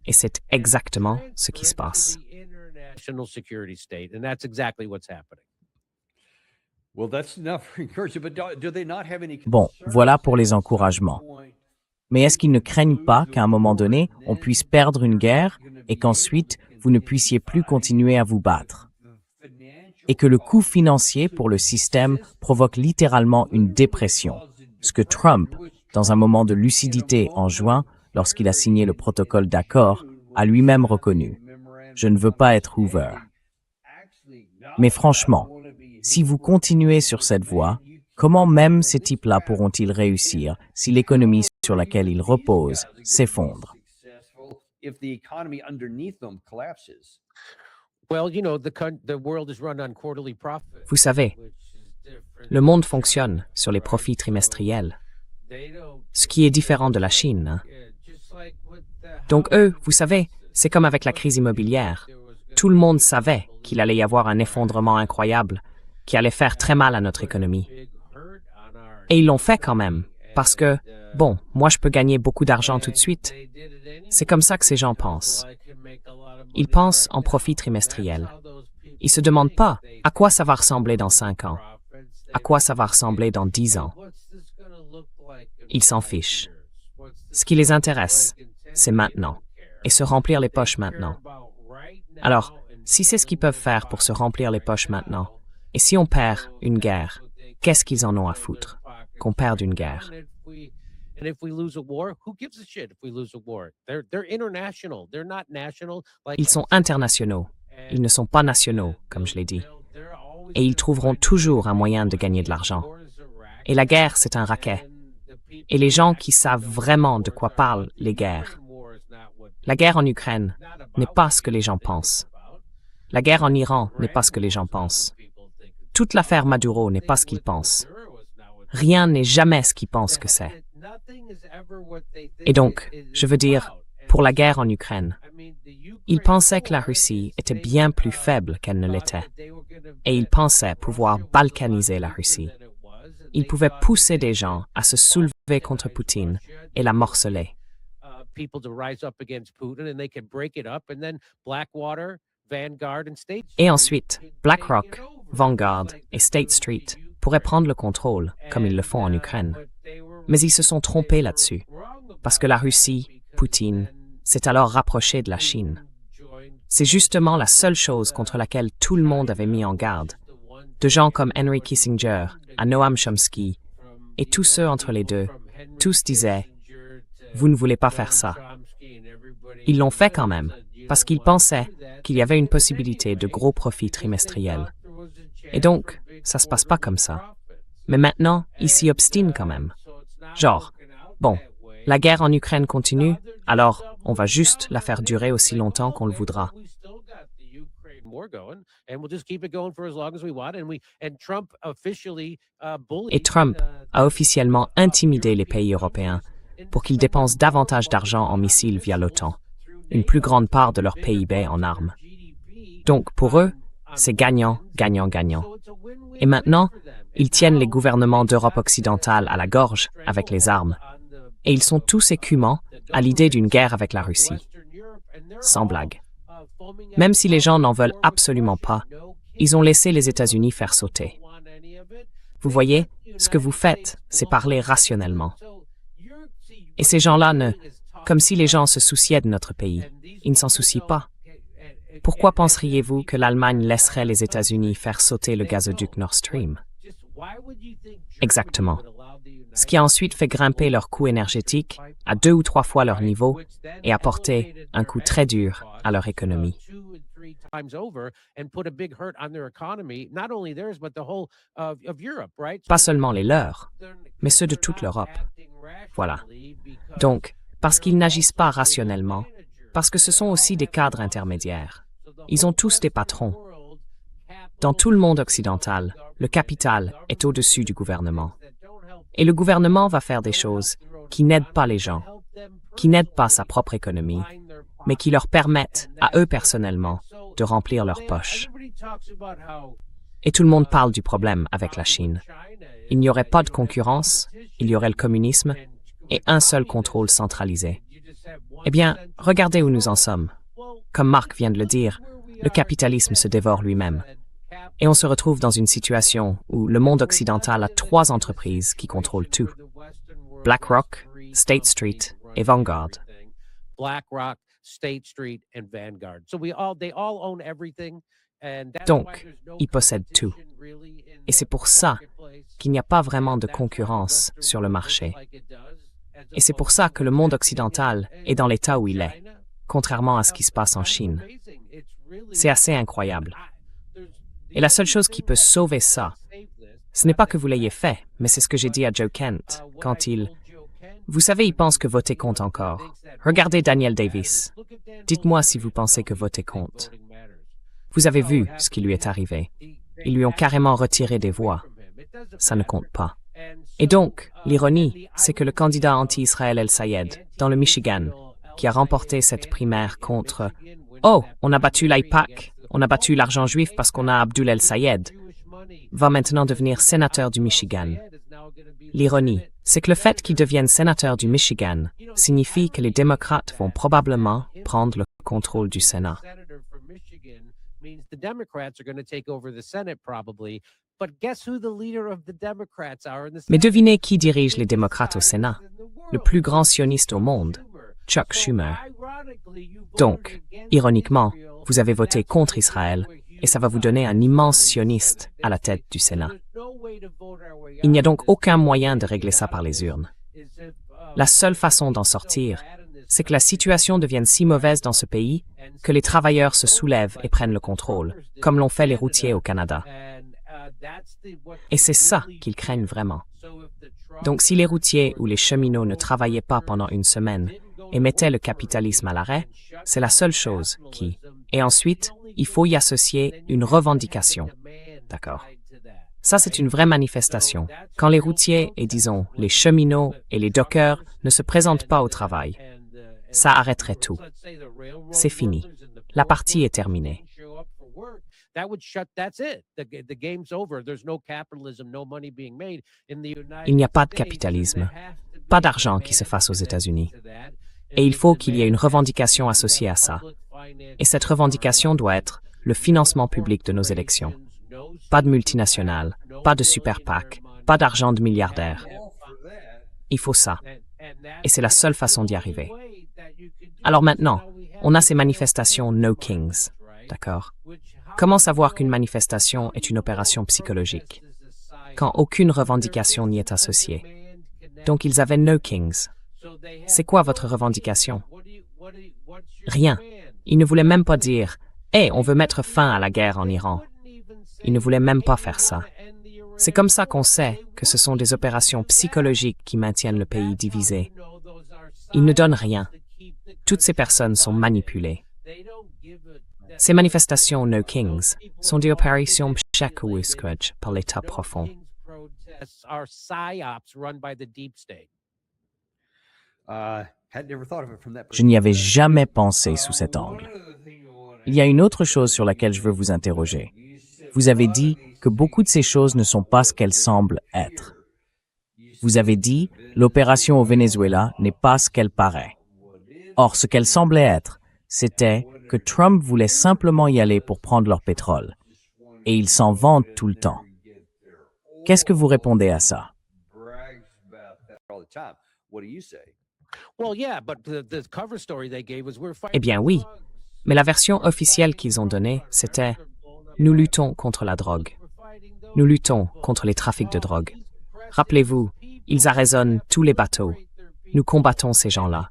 Et c'est exactement ce qui se passe. Bon, voilà pour les encouragements. Mais est-ce qu'ils ne craignent pas qu'à un moment donné, on puisse perdre une guerre et qu'ensuite, vous ne puissiez plus continuer à vous battre? Et que le coût financier pour le système provoque littéralement une dépression, ce que Trump, dans un moment de lucidité en juin, lorsqu'il a signé le protocole d'accord, a lui-même reconnu. Je ne veux pas être Hoover. Mais franchement, si vous continuez sur cette voie, comment même ces types-là pourront-ils réussir si l'économie sur laquelle ils reposent s'effondre? Vous savez, le monde fonctionne sur les profits trimestriels, ce qui est différent de la Chine. Hein? Donc eux, vous savez, c'est comme avec la crise immobilière. Tout le monde savait qu'il allait y avoir un effondrement incroyable qui allait faire très mal à notre économie. Et ils l'ont fait quand même, parce que, bon, moi je peux gagner beaucoup d'argent tout de suite. C'est comme ça que ces gens pensent. Ils pensent en profit trimestriel. Ils se demandent pas à quoi ça va ressembler dans 5 ans, à quoi ça va ressembler dans 10 ans. Ils s'en fichent. Ce qui les intéresse, c'est maintenant, et se remplir les poches maintenant. Alors, si c'est ce qu'ils peuvent faire pour se remplir les poches maintenant, et si on perd une guerre, qu'est-ce qu'ils en ont à foutre qu'on perde une guerre? Ils sont internationaux, ils ne sont pas nationaux, comme je l'ai dit. Et ils trouveront toujours un moyen de gagner de l'argent. Et la guerre, c'est un racket. Et les gens qui savent vraiment de quoi parlent les guerres. La guerre en Ukraine n'est pas ce que les gens pensent. La guerre en Iran n'est pas ce que les gens pensent. Toute l'affaire Maduro n'est pas ce qu'ils pensent. Rien n'est jamais ce qu'ils pensent que c'est. Et donc, je veux dire, pour la guerre en Ukraine, ils pensaient que la Russie était bien plus faible qu'elle ne l'était. Et ils pensaient pouvoir balkaniser la Russie. Ils pouvaient pousser des gens à se soulever contre Poutine et la morceler. Et ensuite, BlackRock, Vanguard et State Street pourraient prendre le contrôle, comme ils le font en Ukraine. Mais ils se sont trompés là-dessus, parce que la Russie, Poutine, s'est alors rapproché de la Chine. C'est justement la seule chose contre laquelle tout le monde avait mis en garde. De gens comme Henry Kissinger, à Noam Chomsky, et tous ceux entre les deux, tous disaient « Vous ne voulez pas faire ça ». Ils l'ont fait quand même, parce qu'ils pensaient qu'il y avait une possibilité de gros profits trimestriels. Et donc, ça se passe pas comme ça. Mais maintenant, ils s'y obstinent quand même. Genre, bon, la guerre en Ukraine continue, alors on va juste la faire durer aussi longtemps qu'on le voudra. Et Trump a officiellement intimidé les pays européens pour qu'ils dépensent davantage d'argent en missiles via l'OTAN, une plus grande part de leur PIB en armes. Donc pour eux, c'est gagnant, gagnant, gagnant. Et maintenant, ils tiennent les gouvernements d'Europe occidentale à la gorge avec les armes. Et ils sont tous écumants à l'idée d'une guerre avec la Russie. Sans blague. Même si les gens n'en veulent absolument pas, ils ont laissé les États-Unis faire sauter. Vous voyez, ce que vous faites, c'est parler rationnellement. Et ces gens-là comme si les gens se souciaient de notre pays. Ils ne s'en soucient pas. Pourquoi penseriez-vous que l'Allemagne laisserait les États-Unis faire sauter le gazoduc Nord Stream? Exactement. Ce qui a ensuite fait grimper leur coût énergétique à 2 ou 3 fois leur niveau et apporté un coup très dur à leur économie. Pas seulement les leurs, mais ceux de toute l'Europe. Voilà. Donc, parce qu'ils n'agissent pas rationnellement, parce que ce sont aussi des cadres intermédiaires. Ils ont tous des patrons. Dans tout le monde occidental, le capital est au-dessus du gouvernement. Et le gouvernement va faire des choses qui n'aident pas les gens, qui n'aident pas sa propre économie, mais qui leur permettent, à eux personnellement, de remplir leurs poches. Et tout le monde parle du problème avec la Chine. Il n'y aurait pas de concurrence, il y aurait le communisme et un seul contrôle centralisé. Eh bien, regardez où nous en sommes. Comme Marc vient de le dire, le capitalisme se dévore lui-même. Et on se retrouve dans une situation où le monde occidental a 3 entreprises qui contrôlent tout. BlackRock, State Street et Vanguard. Donc, ils possèdent tout. Et c'est pour ça qu'il n'y a pas vraiment de concurrence sur le marché. Et c'est pour ça que le monde occidental est dans l'état où il est, contrairement à ce qui se passe en Chine. C'est assez incroyable. Et la seule chose qui peut sauver ça, ce n'est pas que vous l'ayez fait, mais c'est ce que j'ai dit à Joe Kent quand il... Vous savez, il pense que voter compte encore. Regardez Daniel Davis. Dites-moi si vous pensez que voter compte. Vous avez vu ce qui lui est arrivé. Ils lui ont carrément retiré des voix. Ça ne compte pas. Et donc, l'ironie, c'est que le candidat anti-Israël El-Sayed, dans le Michigan, qui a remporté cette primaire contre « Oh, on a battu l'AIPAC, on a battu l'argent juif parce qu'on a Abdul El-Sayed », va maintenant devenir sénateur du Michigan. L'ironie, c'est que le fait qu'il devienne sénateur du Michigan signifie que les démocrates vont probablement prendre le contrôle du Sénat. Mais devinez qui dirige les démocrates au Sénat? Le plus grand sioniste au monde, Chuck Schumer. Donc, ironiquement, vous avez voté contre Israël et ça va vous donner un immense sioniste à la tête du Sénat. Il n'y a donc aucun moyen de régler ça par les urnes. La seule façon d'en sortir, c'est que la situation devienne si mauvaise dans ce pays que les travailleurs se soulèvent et prennent le contrôle, comme l'ont fait les routiers au Canada. Et c'est ça qu'ils craignent vraiment. Donc si les routiers ou les cheminots ne travaillaient pas pendant une semaine et mettaient le capitalisme à l'arrêt, c'est la seule chose qui... Et ensuite, il faut y associer une revendication. D'accord? Ça, c'est une vraie manifestation. Quand les routiers et, disons, les cheminots et les dockers ne se présentent pas au travail, ça arrêterait tout. C'est fini. La partie est terminée. Il n'y a pas de capitalisme, pas d'argent qui se fasse aux États-Unis. Et il faut qu'il y ait une revendication associée à ça. Et cette revendication doit être le financement public de nos élections. Pas de multinationales, pas de super PAC, pas d'argent de milliardaires. Il faut ça. Et c'est la seule façon d'y arriver. Alors maintenant, on a ces manifestations No Kings, d'accord? Comment savoir qu'une manifestation est une opération psychologique? Quand aucune revendication n'y est associée. Donc ils avaient No Kings. C'est quoi votre revendication? Rien. Ils ne voulaient même pas dire « Hey, on veut mettre fin à la guerre en Iran ». Ils ne voulaient même pas faire ça. C'est comme ça qu'on sait que ce sont des opérations psychologiques qui maintiennent le pays divisé. Ils ne donnent rien. Toutes ces personnes sont manipulées. Ces manifestations No Kings sont des opérations psychologiques par l'État profond. Je n'y avais jamais pensé sous cet angle. Il y a une autre chose sur laquelle je veux vous interroger. Vous avez dit que beaucoup de ces choses ne sont pas ce qu'elles semblent être. Vous avez dit l'opération au Venezuela n'est pas ce qu'elle paraît. Or, ce qu'elle semblait être, c'était que Trump voulait simplement y aller pour prendre leur pétrole. Et il s'en vante tout le temps. Qu'est-ce que vous répondez à ça? Eh bien oui, mais la version officielle qu'ils ont donnée, c'était « Nous luttons contre la drogue. Nous luttons contre les trafics de drogue. Rappelez-vous, ils arraisonnent tous les bateaux. Nous combattons ces gens-là.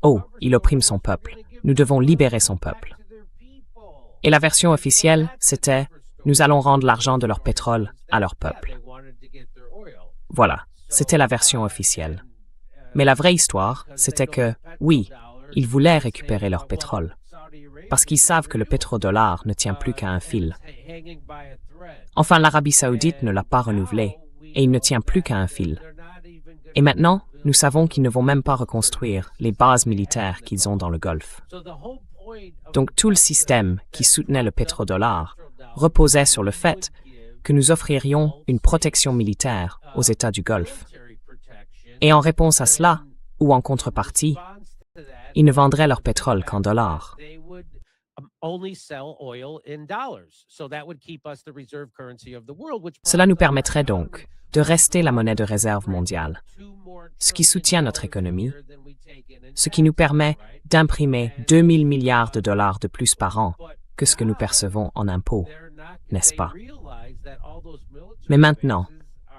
Oh, il opprime son peuple. Nous devons libérer son peuple. » Et la version officielle, c'était « Nous allons rendre l'argent de leur pétrole à leur peuple. » Voilà, c'était la version officielle. Mais la vraie histoire, c'était que, oui, ils voulaient récupérer leur pétrole. Parce qu'ils savent que le pétrodollar ne tient plus qu'à un fil. Enfin, l'Arabie saoudite ne l'a pas renouvelé, et il ne tient plus qu'à un fil. Et maintenant, nous savons qu'ils ne vont même pas reconstruire les bases militaires qu'ils ont dans le Golfe. Donc tout le système qui soutenait le pétrodollar reposait sur le fait que nous offririons une protection militaire aux États du Golfe. Et en réponse à cela, ou en contrepartie, ils ne vendraient leur pétrole qu'en dollars. Cela nous permettrait donc de rester la monnaie de réserve mondiale, ce qui soutient notre économie, ce qui nous permet d'imprimer 2000 milliards de dollars de plus par an que ce que nous percevons en impôts, n'est-ce pas? Mais maintenant,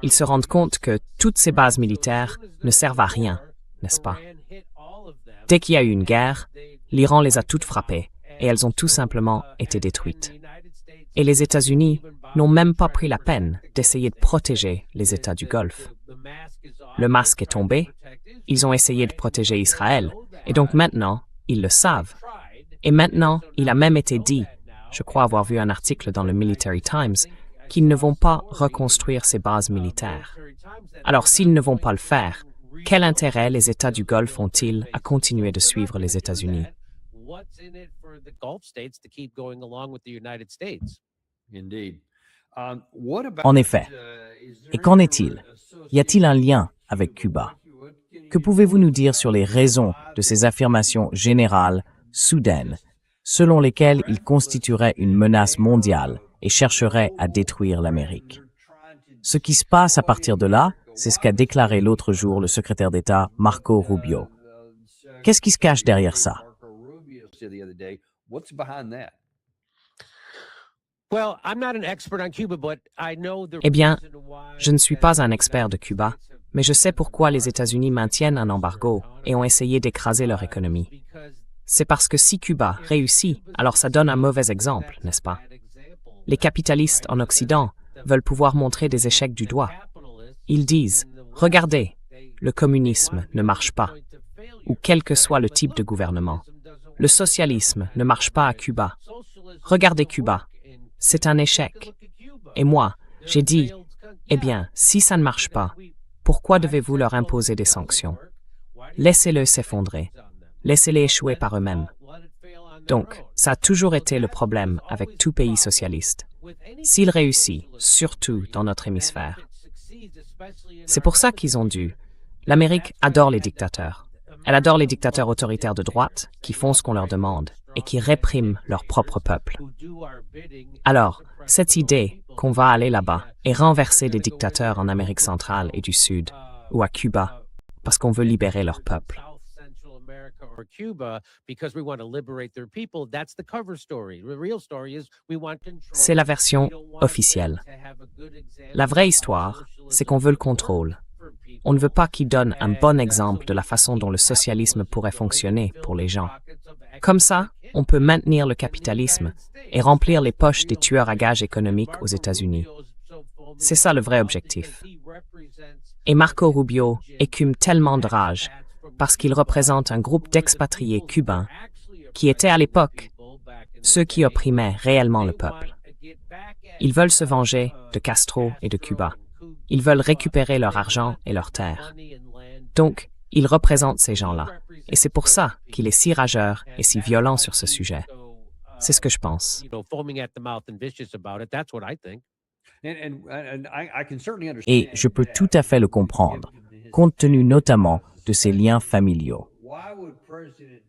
ils se rendent compte que toutes ces bases militaires ne servent à rien, n'est-ce pas? Dès qu'il y a eu une guerre, l'Iran les a toutes frappées et elles ont tout simplement été détruites. Et les États-Unis n'ont même pas pris la peine d'essayer de protéger les États du Golfe. Le masque est tombé, ils ont essayé de protéger Israël, et donc maintenant, ils le savent. Et maintenant, il a même été dit, je crois avoir vu un article dans le Military Times, qu'ils ne vont pas reconstruire ces bases militaires. Alors s'ils ne vont pas le faire, quel intérêt les États du Golfe ont-ils à continuer de suivre les États-Unis? En effet. Et qu'en est-il? Y a-t-il un lien avec Cuba? Que pouvez-vous nous dire sur les raisons de ces affirmations générales, soudaines, selon lesquelles il constituerait une menace mondiale et chercherait à détruire l'Amérique? Ce qui se passe à partir de là, c'est ce qu'a déclaré l'autre jour le secrétaire d'État Marco Rubio. Qu'est-ce qui se cache derrière ça? Eh bien, je ne suis pas un expert de Cuba, mais je sais pourquoi les États-Unis maintiennent un embargo et ont essayé d'écraser leur économie. C'est parce que si Cuba réussit, alors ça donne un mauvais exemple, n'est-ce pas? Les capitalistes en Occident veulent pouvoir montrer des échecs du doigt. Ils disent, regardez, le communisme ne marche pas, ou quel que soit le type de gouvernement. Le socialisme ne marche pas à Cuba. Regardez Cuba, c'est un échec. Et moi, j'ai dit, eh bien, si ça ne marche pas, pourquoi devez-vous leur imposer des sanctions? Laissez-le s'effondrer. Laissez-les échouer par eux-mêmes. Donc, ça a toujours été le problème avec tout pays socialiste. S'il réussit, surtout dans notre hémisphère. C'est pour ça qu'ils ont dû. L'Amérique adore les dictateurs. Elle adore les dictateurs autoritaires de droite qui font ce qu'on leur demande et qui répriment leur propre peuple. Alors, cette idée qu'on va aller là-bas et renverser des dictateurs en Amérique centrale et du Sud ou à Cuba parce qu'on veut libérer leur peuple. C'est la version officielle. La vraie histoire, c'est qu'on veut le contrôle. On ne veut pas qu'ils donnent un bon exemple de la façon dont le socialisme pourrait fonctionner pour les gens. Comme ça, on peut maintenir le capitalisme et remplir les poches des tueurs à gages économiques aux États-Unis. C'est ça le vrai objectif. Et Marco Rubio écume tellement de rage parce qu'il représente un groupe d'expatriés cubains qui étaient à l'époque ceux qui opprimaient réellement le peuple. Ils veulent se venger de Castro et de Cuba. Ils veulent récupérer leur argent et leurs terres. Donc, il représente ces gens-là. Et c'est pour ça qu'il est si rageur et si violent sur ce sujet. C'est ce que je pense. Et je peux tout à fait le comprendre, compte tenu notamment de ses liens familiaux.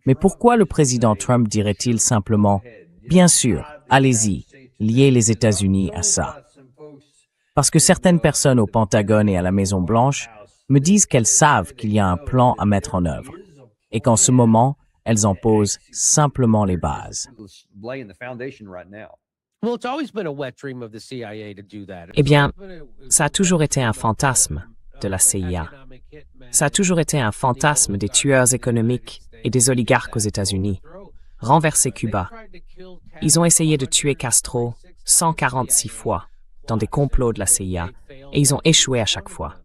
Mais pourquoi le président Trump dirait-il simplement « Bien sûr, allez-y, liez les États-Unis à ça ». Parce que certaines personnes au Pentagone et à la Maison-Blanche me disent qu'elles savent qu'il y a un plan à mettre en œuvre et qu'en ce moment, elles en posent simplement les bases. Eh bien, ça a toujours été un fantasme de la CIA. Ça a toujours été un fantasme des tueurs économiques et des oligarques aux États-Unis. Renverser Cuba. Ils ont essayé de tuer Castro 146 fois dans des complots de la CIA et ils ont échoué à chaque fois.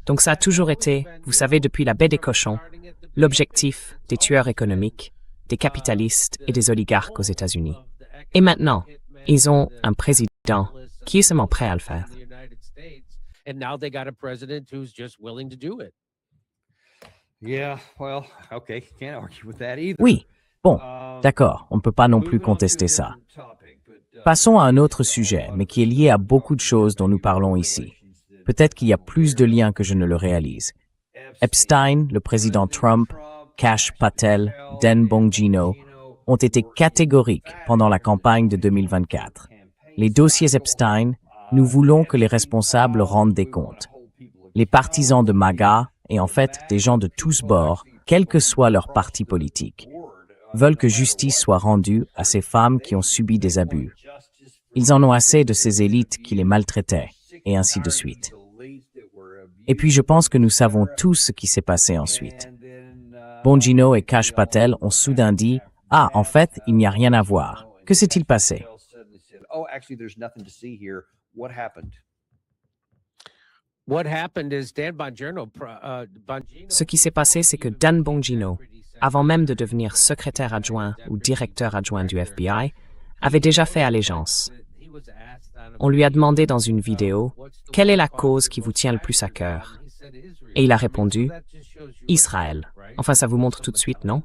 Donc ça a toujours été, vous savez, depuis la baie des cochons, l'objectif des tueurs économiques, des capitalistes et des oligarques aux États-Unis. Et maintenant, ils ont un président qui est seulement prêt à le faire. Oui, bon, d'accord, on ne peut pas non plus contester ça. Passons à un autre sujet, mais qui est lié à beaucoup de choses dont nous parlons ici. Peut-être qu'il y a plus de liens que je ne le réalise. Epstein, le président Trump, Kash Patel, Dan Bongino ont été catégoriques pendant la campagne de 2024. Les dossiers Epstein, nous voulons que les responsables rendent des comptes. Les partisans de MAGA, et en fait des gens de tous bords, quel que soit leur parti politique, veulent que justice soit rendue à ces femmes qui ont subi des abus. Ils en ont assez de ces élites qui les maltraitaient, et ainsi de suite. Et puis je pense que nous savons tous ce qui s'est passé ensuite. Bongino et Kash Patel ont soudain dit « Ah, en fait, il n'y a rien à voir. Que s'est-il passé ?» Ce qui s'est passé, c'est que Dan Bongino, avant même de devenir secrétaire adjoint ou directeur adjoint du FBI, avait déjà fait allégeance. On lui a demandé dans une vidéo « Quelle est la cause qui vous tient le plus à cœur ?» Et il a répondu « Israël ». Enfin, ça vous montre tout de suite, non?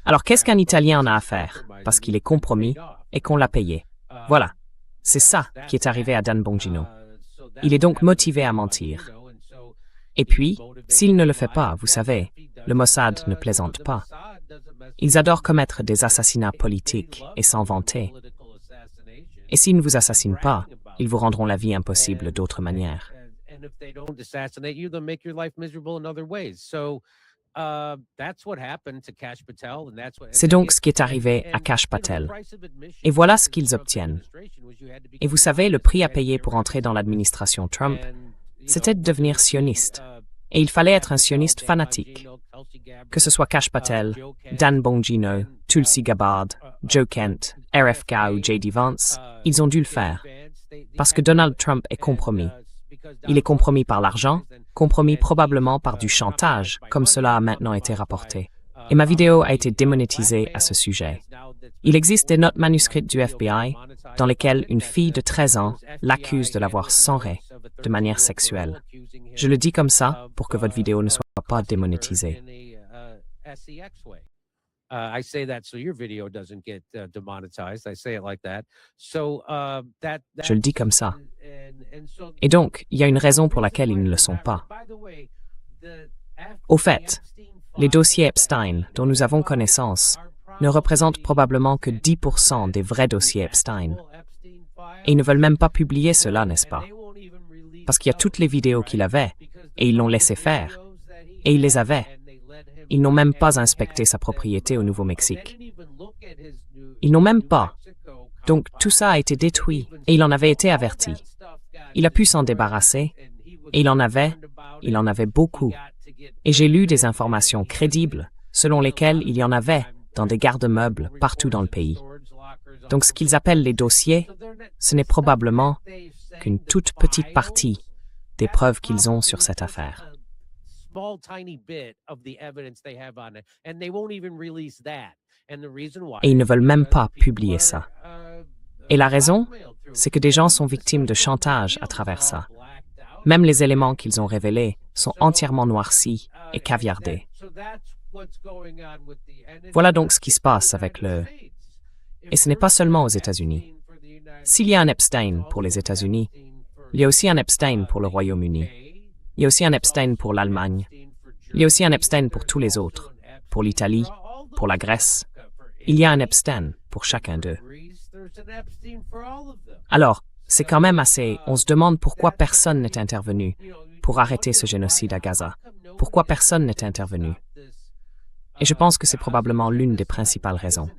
Alors, qu'est-ce qu'un Italien en a à faire? Parce qu'il est compromis et qu'on l'a payé. Voilà, c'est ça qui est arrivé à Dan Bongino. Il est donc motivé à mentir. Et puis, s'il ne le fait pas, vous savez, le Mossad ne plaisante pas. Ils adorent commettre des assassinats politiques et s'en vanter. Et s'ils ne vous assassinent pas, ils vous rendront la vie impossible d'autres manières. C'est donc ce qui est arrivé à Kash Patel. Et voilà ce qu'ils obtiennent. Et vous savez, le prix à payer pour entrer dans l'administration Trump, c'était de devenir sioniste. Et il fallait être un sioniste fanatique. Que ce soit Kash Patel, Dan Bongino, Tulsi Gabbard, Joe Kent, RFK ou J.D. Vance, ils ont dû le faire. Parce que Donald Trump est compromis. Il est compromis par l'argent, compromis probablement par du chantage, comme cela a maintenant été rapporté. Et ma vidéo a été démonétisée à ce sujet. Il existe des notes manuscrites du FBI dans lesquelles une fille de 13 ans l'accuse de l'avoir sangrée de manière sexuelle. Je le dis comme ça pour que votre vidéo ne soit pas démonétisée. I say that so your video doesn't get demonetized. I say it like that. So Je le dis comme ça. Et donc, il y a une raison pour laquelle ils ne le sont pas. Au fait, les dossiers Epstein dont nous avons connaissance ne représentent probablement que 10% des vrais dossiers Epstein. Et ils ne veulent même pas publier cela, n'est-ce pas? Parce qu'il y a toutes les vidéos qu'il avait, et ils l'ont laissé faire. Et il les avait. Ils n'ont même pas inspecté sa propriété au Nouveau-Mexique. Ils n'ont même pas. Donc tout ça a été détruit, et il en avait été averti. Il a pu s'en débarrasser, et il en avait beaucoup. Et j'ai lu des informations crédibles, selon lesquelles il y en avait dans des garde-meubles partout dans le pays. Donc ce qu'ils appellent les dossiers, ce n'est probablement qu'une toute petite partie des preuves qu'ils ont sur cette affaire. Et ils ne veulent même pas publier ça. Et la raison, c'est que des gens sont victimes de chantage à travers ça. Même les éléments qu'ils ont révélés sont entièrement noircis et caviardés. Voilà donc ce qui se passe avec le... Et ce n'est pas seulement aux États-Unis. S'il y a un Epstein pour les États-Unis, il y a aussi un Epstein pour le Royaume-Uni. Il y a aussi un Epstein pour l'Allemagne. Il y a aussi un Epstein pour tous les autres. Pour l'Italie, pour la Grèce. Il y a un Epstein pour chacun d'eux. Alors, c'est quand même assez... On se demande pourquoi personne n'est intervenu pour arrêter ce génocide à Gaza. Pourquoi personne n'est intervenu? Et je pense que c'est probablement l'une des principales raisons.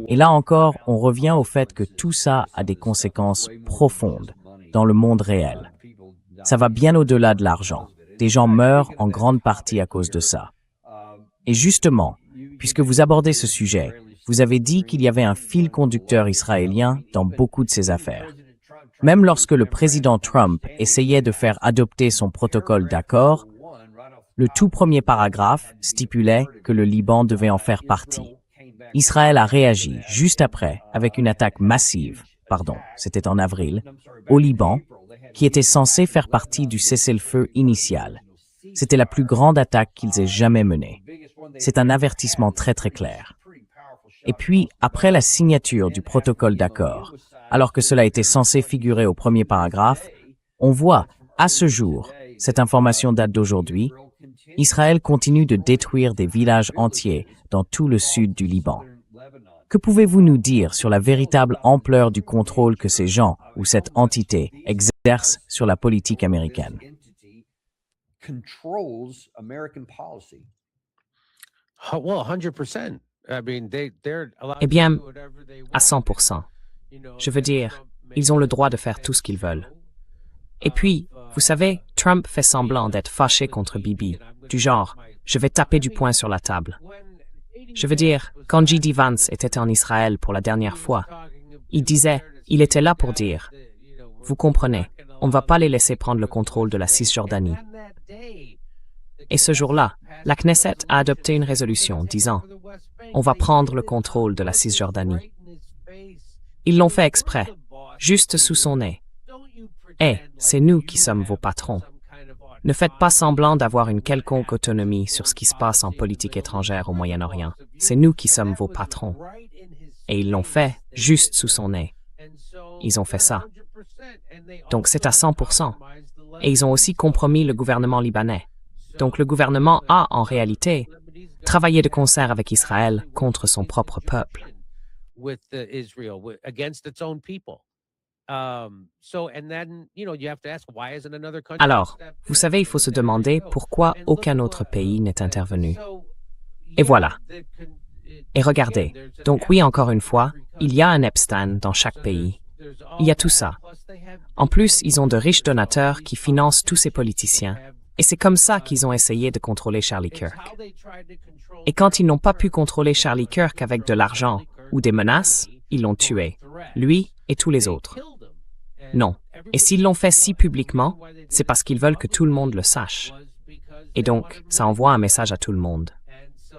Et là encore, on revient au fait que tout ça a des conséquences profondes dans le monde réel. Ça va bien au-delà de l'argent. Des gens meurent en grande partie à cause de ça. Et justement, puisque vous abordez ce sujet, vous avez dit qu'il y avait un fil conducteur israélien dans beaucoup de ces affaires. Même lorsque le président Trump essayait de faire adopter son protocole d'accord, le tout premier paragraphe stipulait que le Liban devait en faire partie. Israël a réagi juste après avec une attaque massive, c'était en avril, au Liban, qui était censé faire partie du cessez-le-feu initial. C'était la plus grande attaque qu'ils aient jamais menée. C'est un avertissement très très clair. Et puis, après la signature du protocole d'accord, alors que cela était censé figurer au premier paragraphe, on voit, à ce jour, cette information date d'aujourd'hui, Israël continue de détruire des villages entiers dans tout le sud du Liban. Que pouvez-vous nous dire sur la véritable ampleur du contrôle que ces gens ou cette entité exercent sur la politique américaine? Eh bien, à 100%. Je veux dire, ils ont le droit de faire tout ce qu'ils veulent. Et puis, vous savez, Trump fait semblant d'être fâché contre Bibi, du genre « je vais taper du poing sur la table ». Je veux dire, quand J.D. Vance était en Israël pour la dernière fois, il était là pour dire « vous comprenez, on ne va pas les laisser prendre le contrôle de la Cisjordanie ». Et ce jour-là, la Knesset a adopté une résolution disant « on va prendre le contrôle de la Cisjordanie ». Ils l'ont fait exprès, juste sous son nez. Eh, c'est nous qui sommes vos patrons. Ne faites pas semblant d'avoir une quelconque autonomie sur ce qui se passe en politique étrangère au Moyen-Orient. C'est nous qui sommes vos patrons. Et ils l'ont fait juste sous son nez. Ils ont fait ça. Donc c'est à 100%. Et ils ont aussi compromis le gouvernement libanais. Donc le gouvernement a, en réalité, travaillé de concert avec Israël contre son propre peuple. Alors, vous savez, il faut se demander pourquoi aucun autre pays n'est intervenu. Et voilà. Et regardez, donc oui, encore une fois, il y a un Epstein dans chaque pays. Il y a tout ça. En plus, ils ont de riches donateurs qui financent tous ces politiciens. Et c'est comme ça qu'ils ont essayé de contrôler Charlie Kirk. Et quand ils n'ont pas pu contrôler Charlie Kirk avec de l'argent ou des menaces, ils l'ont tué, lui et tous les autres. Non. Et s'ils l'ont fait si publiquement, c'est parce qu'ils veulent que tout le monde le sache. Et donc, ça envoie un message à tout le monde.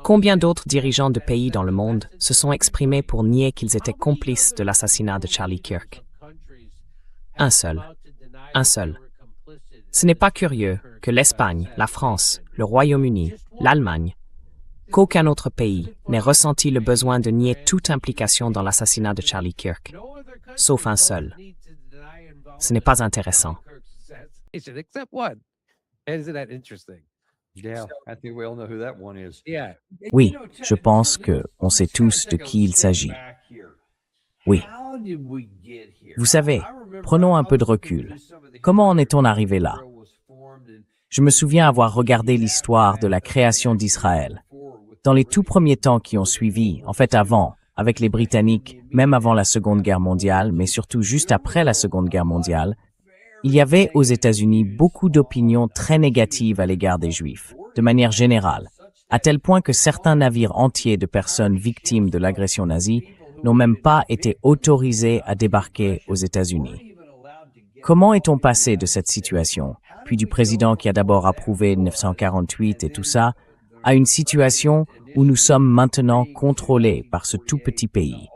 Combien d'autres dirigeants de pays dans le monde se sont exprimés pour nier qu'ils étaient complices de l'assassinat de Charlie Kirk? Un seul. Un seul. Ce n'est pas curieux que l'Espagne, la France, le Royaume-Uni, l'Allemagne, qu'aucun autre pays n'ait ressenti le besoin de nier toute implication dans l'assassinat de Charlie Kirk, sauf un seul. Ce n'est pas intéressant. Except one. Isn't that interesting? Yeah, I think we all know who that one is. Yeah. Oui, je pense que on sait tous de qui il s'agit. Oui. Vous savez, prenons un peu de recul. Comment en est-on arrivé là? Je me souviens avoir regardé l'histoire de la création d'Israël. Dans les tout premiers temps qui ont suivi, en fait avant, avec les Britanniques, même avant la Seconde Guerre mondiale, mais surtout juste après la Seconde Guerre mondiale, il y avait aux États-Unis beaucoup d'opinions très négatives à l'égard des Juifs, de manière générale, à tel point que certains navires entiers de personnes victimes de l'agression nazie n'ont même pas été autorisés à débarquer aux États-Unis. Comment est-on passé de cette situation, puis du président qui a d'abord approuvé 1948 et tout ça, à une situation où nous sommes maintenant contrôlés par ce tout petit pays?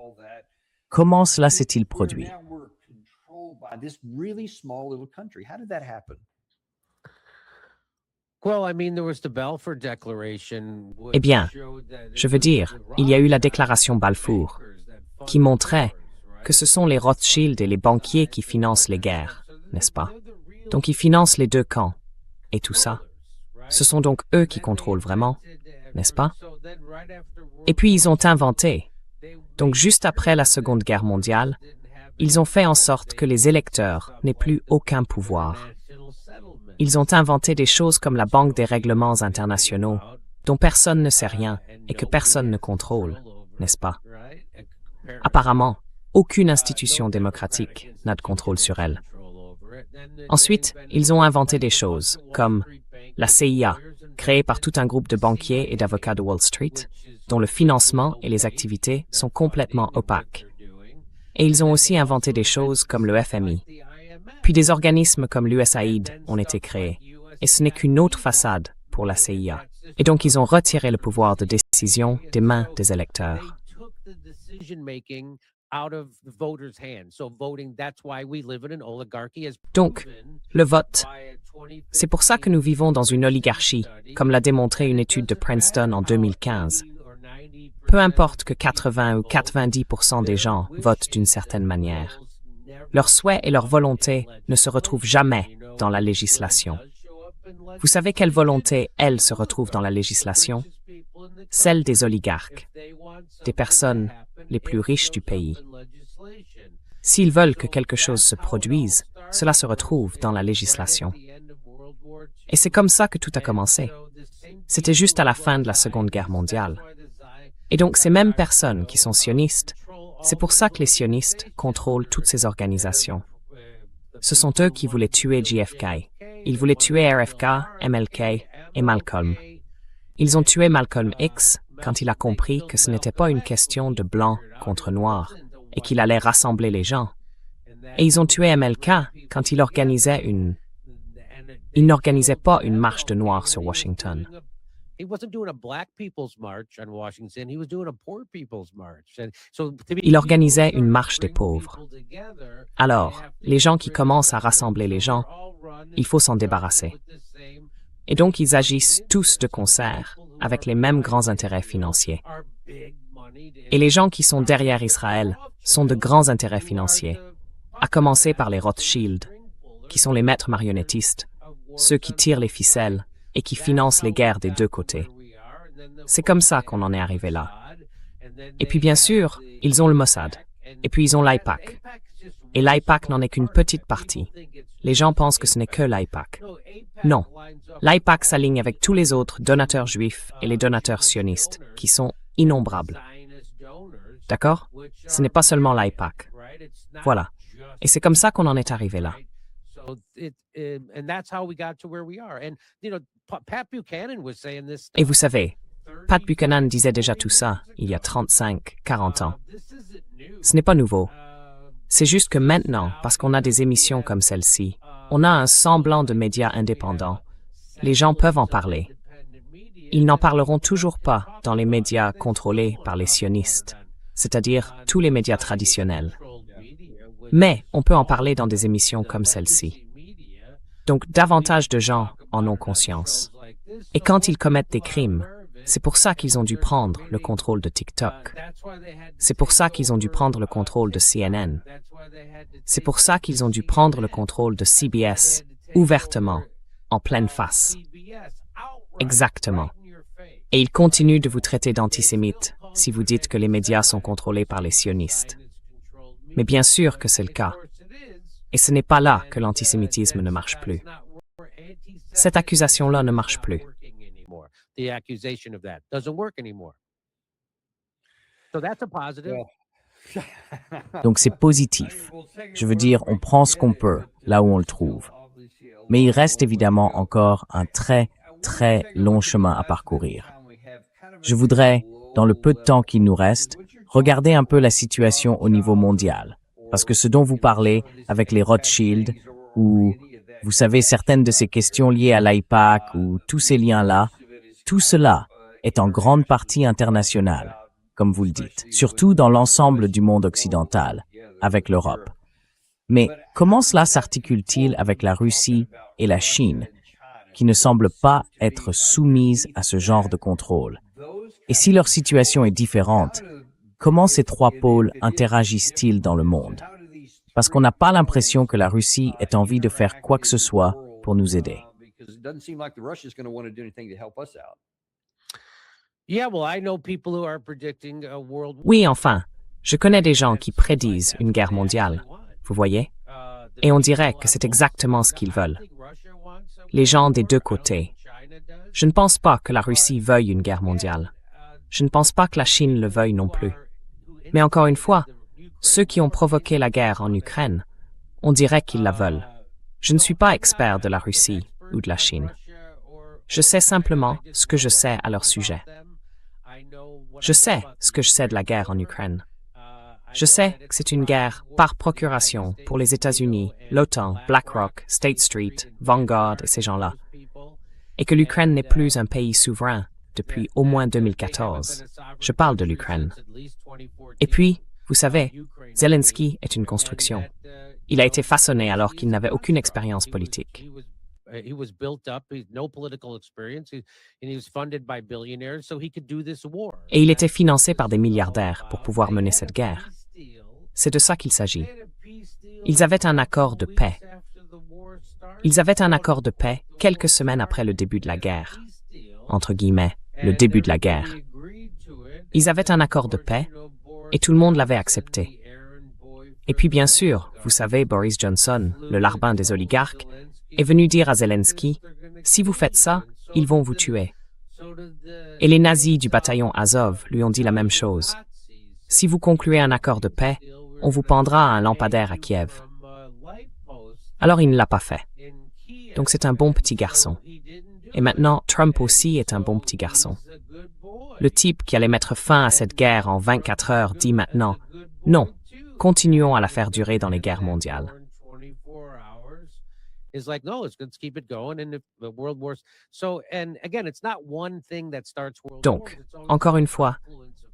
Comment cela s'est-il produit? Eh bien, je veux dire, il y a eu la déclaration Balfour, qui montrait que ce sont les Rothschild et les banquiers qui financent les guerres, n'est-ce pas? Donc ils financent les deux camps, et tout ça. Ce sont donc eux qui contrôlent vraiment, n'est-ce pas? Et puis ils ont inventé. Donc juste après la Seconde Guerre mondiale, ils ont fait en sorte que les électeurs n'aient plus aucun pouvoir. Ils ont inventé des choses comme la Banque des règlements internationaux, dont personne ne sait rien et que personne ne contrôle, n'est-ce pas? Apparemment, aucune institution démocratique n'a de contrôle sur elle. Ensuite, ils ont inventé des choses comme la CIA, créée par tout un groupe de banquiers et d'avocats de Wall Street, dont le financement et les activités sont complètement opaques. Et ils ont aussi inventé des choses comme le FMI. Puis des organismes comme l'USAID ont été créés. Et ce n'est qu'une autre façade pour la CIA. Et donc ils ont retiré le pouvoir de décision des mains des électeurs. Donc, le vote, c'est pour ça que nous vivons dans une oligarchie, comme l'a démontré une étude de Princeton en 2015. Peu importe que 80 ou 90% des gens votent d'une certaine manière. Leurs souhaits et leur volonté ne se retrouvent jamais dans la législation. Vous savez quelle volonté, elle, se retrouve dans la législation? Celle des oligarques, des personnes les plus riches du pays. S'ils veulent que quelque chose se produise, cela se retrouve dans la législation. Et c'est comme ça que tout a commencé. C'était juste à la fin de la Seconde Guerre mondiale. Et donc ces mêmes personnes qui sont sionistes, c'est pour ça que les sionistes contrôlent toutes ces organisations. Ce sont eux qui voulaient tuer JFK. Ils voulaient tuer RFK, MLK et Malcolm. Ils ont tué Malcolm X quand il a compris que ce n'était pas une question de blanc contre noir et qu'il allait rassembler les gens. Et ils ont tué MLK quand il n'organisait pas une marche de noirs sur Washington. Il organisait une marche des pauvres. Alors, les gens qui commencent à rassembler les gens, il faut s'en débarrasser. Et donc, ils agissent tous de concert avec les mêmes grands intérêts financiers. Et les gens qui sont derrière Israël sont de grands intérêts financiers, à commencer par les Rothschild, qui sont les maîtres marionnettistes, ceux qui tirent les ficelles et qui financent les guerres des deux côtés. C'est comme ça qu'on en est arrivé là. Et puis bien sûr, ils ont le Mossad. Et puis ils ont l'AIPAC. Et l'AIPAC n'en est qu'une petite partie. les gens pensent que ce n'est que l'AIPAC. Non, l'AIPAC s'aligne avec tous les autres donateurs juifs et les donateurs sionistes, qui sont innombrables. D'accord? Ce n'est pas seulement l'AIPAC. Voilà. Et c'est comme ça qu'on en est arrivé là. Et vous savez, Pat Buchanan disait déjà tout ça il y a 35, 40 ans. Ce n'est pas nouveau. C'est juste que maintenant, parce qu'on a des émissions comme celle-ci, on a un semblant de médias indépendants. Les gens peuvent en parler. Ils n'en parleront toujours pas dans les médias contrôlés par les sionistes, c'est-à-dire tous les médias traditionnels. Mais on peut en parler dans des émissions comme celle-ci. Donc davantage de gens en ont conscience. Et quand ils commettent des crimes, c'est pour ça qu'ils ont dû prendre le contrôle de TikTok. C'est pour ça qu'ils ont dû prendre le contrôle de CNN. C'est pour ça qu'ils ont dû prendre le contrôle de CBS, ouvertement, en pleine face. Exactement. Et ils continuent de vous traiter d'antisémites si vous dites que les médias sont contrôlés par les sionistes. Mais bien sûr que c'est le cas. Et ce n'est pas là que l'antisémitisme ne marche plus. Cette accusation-là ne marche plus. Donc c'est positif. Je veux dire, on prend ce qu'on peut, là où on le trouve. Mais il reste évidemment encore un très, très long chemin à parcourir. Je voudrais, dans le peu de temps qu'il nous reste, regarder un peu la situation au niveau mondial. Parce que ce dont vous parlez avec les Rothschild, ou, vous savez, certaines de ces questions liées à l'AIPAC, ou tous ces liens-là, tout cela est en grande partie international, comme vous le dites, surtout dans l'ensemble du monde occidental, avec l'Europe. Mais comment cela s'articule-t-il avec la Russie et la Chine, qui ne semblent pas être soumises à ce genre de contrôle? Et si leur situation est différente, comment ces trois pôles interagissent-ils dans le monde? Parce qu'on n'a pas l'impression que la Russie ait envie de faire quoi que ce soit pour nous aider. Oui, enfin, je connais des gens qui prédisent une guerre mondiale, vous voyez? Et on dirait que c'est exactement ce qu'ils veulent. Les gens des deux côtés. Je ne pense pas que la Russie veuille une guerre mondiale. Je ne pense pas que la Chine le veuille non plus. Mais encore une fois, ceux qui ont provoqué la guerre en Ukraine, on dirait qu'ils la veulent. Je ne suis pas expert de la Russie ou de la Chine. Je sais simplement ce que je sais à leur sujet. Je sais ce que je sais de la guerre en Ukraine. Je sais que c'est une guerre par procuration pour les États-Unis, l'OTAN, BlackRock, State Street, Vanguard et ces gens-là. Et que l'Ukraine n'est plus un pays souverain depuis au moins 2014. Je parle de l'Ukraine. Et puis, vous savez, Zelensky est une construction. Il a été façonné alors qu'il n'avait aucune expérience politique. Et il était financé par des milliardaires pour pouvoir mener cette guerre. C'est de ça qu'il s'agit. Ils avaient un accord de paix. Ils avaient un accord de paix quelques semaines après le début de la guerre. Entre guillemets, le début de la guerre. Ils avaient un accord de paix et tout le monde l'avait accepté. Et puis bien sûr, vous savez, Boris Johnson, le larbin des oligarques, est venu dire à Zelensky, « Si vous faites ça, ils vont vous tuer. » Et les nazis du bataillon Azov lui ont dit la même chose. « Si vous concluez un accord de paix, on vous pendra à un lampadaire à Kiev. » Alors il ne l'a pas fait. Donc c'est un bon petit garçon. Et maintenant, Trump aussi est un bon petit garçon. Le type qui allait mettre fin à cette guerre en 24 heures dit maintenant, « Non, continuons à la faire durer dans les guerres mondiales. » Donc, encore une fois,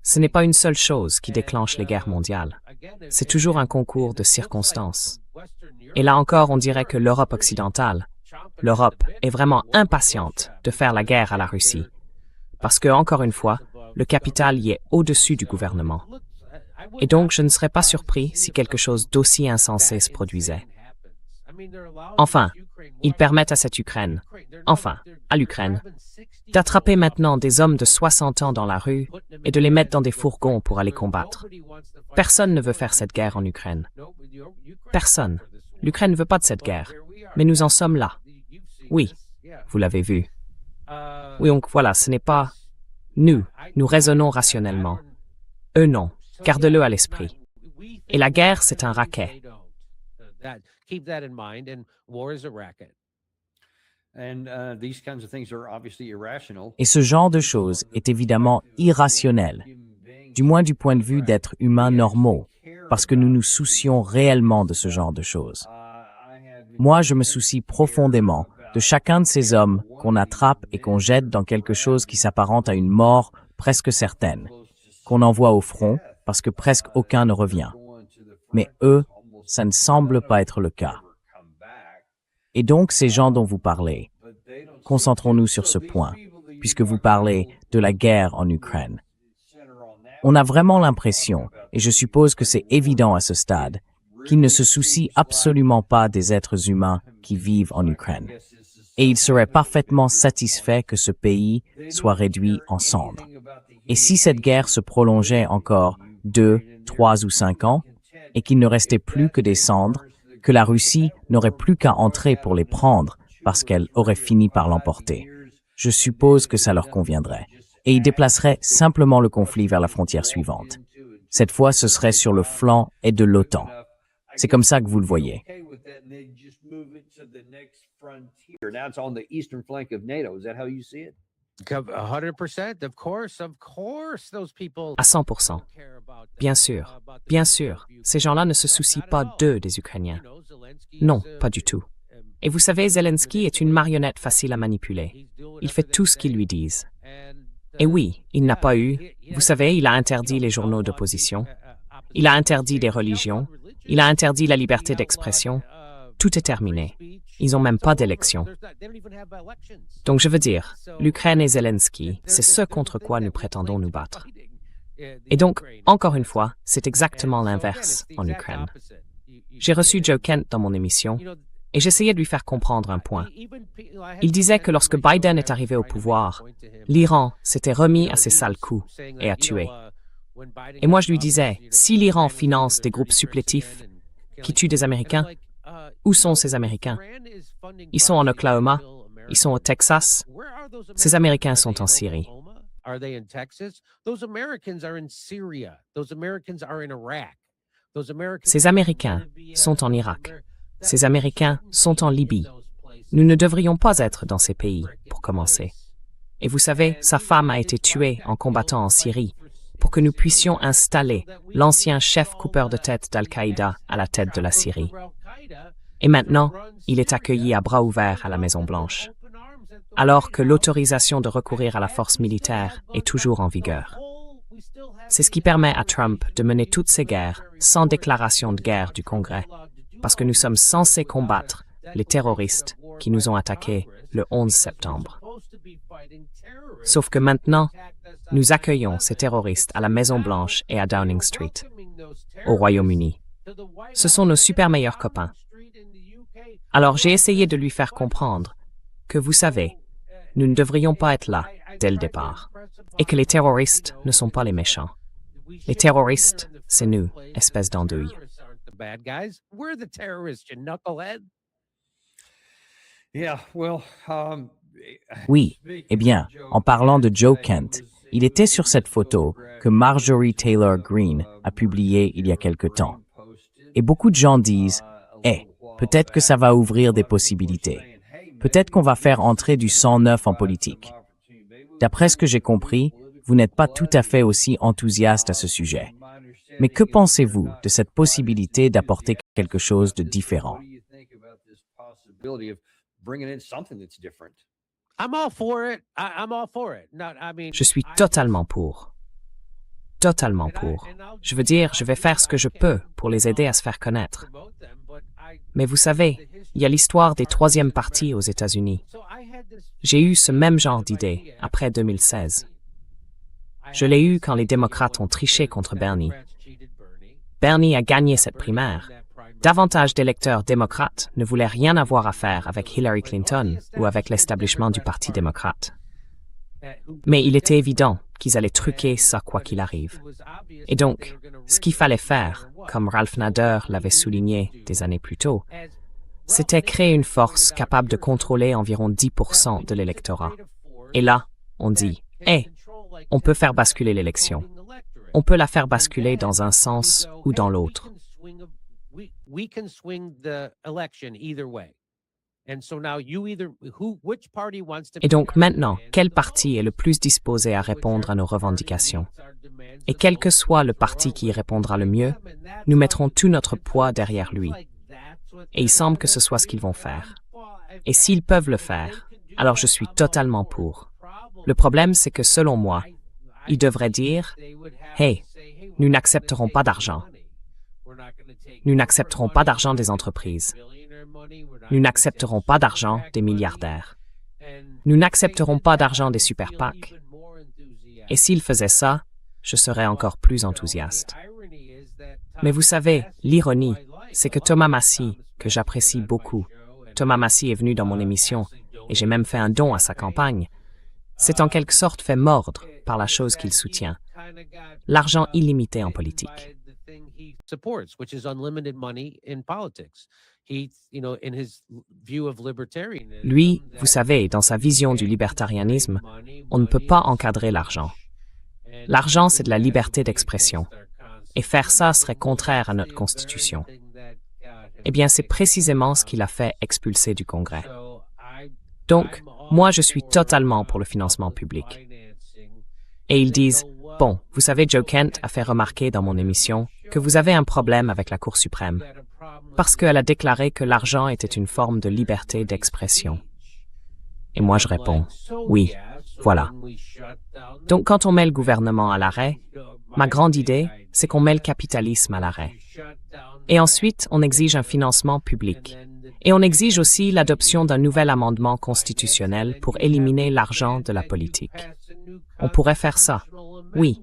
ce n'est pas une seule chose qui déclenche les guerres mondiales. C'est toujours un concours de circonstances. Et là encore, on dirait que l'Europe occidentale, l'Europe est vraiment impatiente de faire la guerre à la Russie. Parce que, encore une fois, le capital y est au-dessus du gouvernement. Et donc, je ne serais pas surpris si quelque chose d'aussi insensé se produisait. Enfin, ils permettent à cette Ukraine, à l'Ukraine, d'attraper maintenant des hommes de 60 ans dans la rue et de les mettre dans des fourgons pour aller combattre. Personne ne veut faire cette guerre en Ukraine. Personne. L'Ukraine ne veut pas de cette guerre. Mais nous en sommes là. Oui, vous l'avez vu. Oui, donc voilà, ce n'est pas nous raisonnons rationnellement. Eux non, garde-le à l'esprit. Et la guerre, c'est un racket. Keep that in mind, and war is a racket. And these kinds of things are obviously irrational. Et ce genre de choses est évidemment irrationnel, du moins du point de vue d'êtres humains normaux, parce que nous nous soucions réellement de ce genre de choses. Moi, je me soucie profondément de chacun de ces hommes qu'on attrape et qu'on jette dans quelque chose qui s'apparente à une mort presque certaine, qu'on envoie au front parce que presque aucun ne revient. Mais eux, ça ne semble pas être le cas. Et donc, ces gens dont vous parlez, concentrons-nous sur ce point, puisque vous parlez de la guerre en Ukraine. On a vraiment l'impression, et je suppose que c'est évident à ce stade, qu'ils ne se soucient absolument pas des êtres humains qui vivent en Ukraine. Et ils seraient parfaitement satisfaits que ce pays soit réduit en cendres. Et si cette guerre se prolongeait encore 2, 3 ou 5 ans, et qu'il ne restait plus que des cendres, que la Russie n'aurait plus qu'à entrer pour les prendre parce qu'elle aurait fini par l'emporter. Je suppose que ça leur conviendrait. Et ils déplaceraient simplement le conflit vers la frontière suivante. Cette fois, ce serait sur le flanc et de l'OTAN. C'est comme ça que vous le voyez. Now it's on the eastern flank of NATO. Is that how you see it? 100%, of course, those people. À 100%. Bien sûr, ces gens-là ne se soucient pas d'eux, des Ukrainiens. Non, pas du tout. Et vous savez, Zelensky est une marionnette facile à manipuler. Il fait tout ce qu'ils lui disent. Et oui, il n'a pas eu, vous savez, il a interdit les journaux d'opposition, il a interdit des religions, il a interdit la liberté d'expression. Tout est terminé. Ils n'ont même pas d'élection. Donc je veux dire, l'Ukraine et Zelensky, c'est ce contre quoi nous prétendons nous battre. Et donc, encore une fois, c'est exactement l'inverse en Ukraine. J'ai reçu Joe Kent dans mon émission et j'essayais de lui faire comprendre un point. Il disait que lorsque Biden est arrivé au pouvoir, l'Iran s'était remis à ses sales coups et a tué. Et moi je lui disais, si l'Iran finance des groupes supplétifs qui tuent des Américains, où sont ces Américains? Ils sont en Oklahoma, ils sont au Texas. Ces Américains sont en Syrie. Ces Américains sont en Irak. Ces Américains sont en Libye. Nous ne devrions pas être dans ces pays, pour commencer. Et vous savez, sa femme a été tuée en combattant en Syrie pour que nous puissions installer l'ancien chef coupeur de tête d'Al-Qaïda à la tête de la Syrie. Et maintenant, il est accueilli à bras ouverts à la Maison-Blanche, alors que l'autorisation de recourir à la force militaire est toujours en vigueur. C'est ce qui permet à Trump de mener toutes ces guerres sans déclaration de guerre du Congrès, parce que nous sommes censés combattre les terroristes qui nous ont attaqués le 11 septembre. Sauf que maintenant, nous accueillons ces terroristes à la Maison-Blanche et à Downing Street, au Royaume-Uni. Ce sont nos super meilleurs copains. Alors j'ai essayé de lui faire comprendre que, vous savez, nous ne devrions pas être là dès le départ, et que les terroristes ne sont pas les méchants. Les terroristes, c'est nous, espèce d'andouille. Oui, eh bien, en parlant de Joe Kent, il était sur cette photo que Marjorie Taylor Greene a publiée il y a quelque temps. Et beaucoup de gens disent « Eh, peut-être que ça va ouvrir des possibilités. Peut-être qu'on va faire entrer du sang neuf en politique. » D'après ce que j'ai compris, vous n'êtes pas tout à fait aussi enthousiaste à ce sujet. Mais que pensez-vous de cette possibilité d'apporter quelque chose de différent? Je suis totalement pour. Totalement pour. Je veux dire, je vais faire ce que je peux pour les aider à se faire connaître. Mais vous savez, il y a l'histoire des troisièmes partis aux États-Unis. J'ai eu ce même genre d'idée après 2016. Je l'ai eu quand les démocrates ont triché contre Bernie. Bernie a gagné cette primaire. Davantage d'électeurs démocrates ne voulaient rien avoir à faire avec Hillary Clinton ou avec l'establishment du Parti démocrate. Mais il était évident qu'ils allaient truquer ça quoi qu'il arrive. Et donc, ce qu'il fallait faire, comme Ralph Nader l'avait souligné des années plus tôt, c'était créer une force capable de contrôler environ 10% de l'électorat. Et là, on dit, hey, on peut faire basculer l'élection. On peut la faire basculer dans un sens ou dans l'autre. We can swing the election either way. And so now which party wants to. Et donc maintenant, quel parti est le plus disposé à répondre à nos revendications? Et quel que soit le parti qui y répondra le mieux, nous mettrons tout notre poids derrière lui. Et il semble que ce soit ce qu'ils vont faire. Et s'ils peuvent le faire, alors je suis totalement pour. Le problème, c'est que selon moi, ils devraient dire « Hey, nous n'accepterons pas d'argent. Nous n'accepterons pas d'argent des entreprises. Nous n'accepterons pas d'argent des milliardaires. Nous n'accepterons pas d'argent des super PAC. » Et s'ils faisaient ça, je serais encore plus enthousiaste. Mais vous savez, l'ironie, c'est que Thomas Massie, que j'apprécie beaucoup, Thomas Massie est venu dans mon émission et j'ai même fait un don à sa campagne, s'est en quelque sorte fait mordre par la chose qu'il soutient, l'argent illimité en politique. Lui, vous savez, dans sa vision du libertarianisme, on ne peut pas encadrer l'argent. L'argent, c'est de la liberté d'expression. Et faire ça serait contraire à notre Constitution. Eh bien, c'est précisément ce qu'il a fait expulser du Congrès. Donc, moi, je suis totalement pour le financement public. Et ils disent, bon, vous savez, Joe Kent a fait remarquer dans mon émission que vous avez un problème avec la Cour suprême, parce qu'elle a déclaré que l'argent était une forme de liberté d'expression. Et moi, je réponds, oui, voilà. Donc, quand on met le gouvernement à l'arrêt, ma grande idée, c'est qu'on met le capitalisme à l'arrêt. Et ensuite, on exige un financement public. Et on exige aussi l'adoption d'un nouvel amendement constitutionnel pour éliminer l'argent de la politique. On pourrait faire ça. Oui.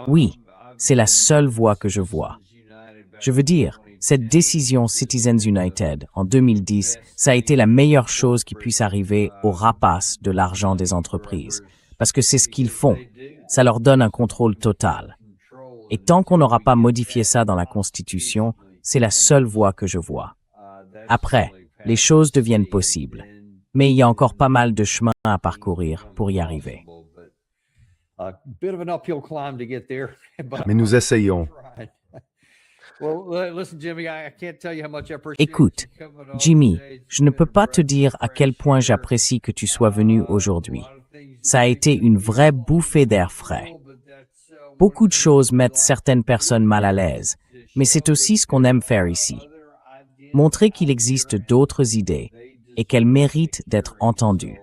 Oui, c'est la seule voie que je vois. Je veux dire, cette décision Citizens United en 2010, ça a été la meilleure chose qui puisse arriver aux rapaces de l'argent des entreprises, parce que c'est ce qu'ils font. Ça leur donne un contrôle total. Et tant qu'on n'aura pas modifié ça dans la Constitution, c'est la seule voie que je vois. Après, les choses deviennent possibles. Mais il y a encore pas mal de chemin à parcourir pour y arriver. Mais nous essayons. Écoute, Jimmy, je ne peux pas te dire à quel point j'apprécie que tu sois venu aujourd'hui. Ça a été une vraie bouffée d'air frais. Beaucoup de choses mettent certaines personnes mal à l'aise, mais c'est aussi ce qu'on aime faire ici. Montrer qu'il existe d'autres idées et qu'elles méritent d'être entendues.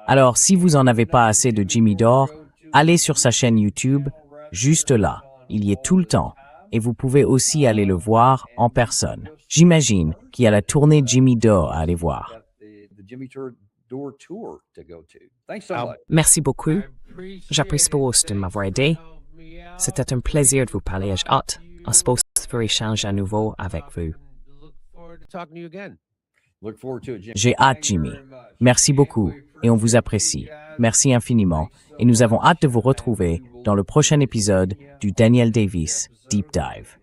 Alors, si vous en avez pas assez de Jimmy Dore, allez sur sa chaîne YouTube, juste là. Il y est tout le temps. Et vous pouvez aussi aller le voir en personne. J'imagine qu'il y a la tournée Jimmy Dore à aller voir. Merci beaucoup. J'apprécie beaucoup de m'avoir aidé. C'était un plaisir de vous parler. J'ai hâte à ce pour échanger à nouveau avec vous. J'ai hâte, Jimmy. Merci beaucoup et on vous apprécie. Merci infiniment et nous avons hâte de vous retrouver dans le prochain épisode du Daniel Davis Deep Dive.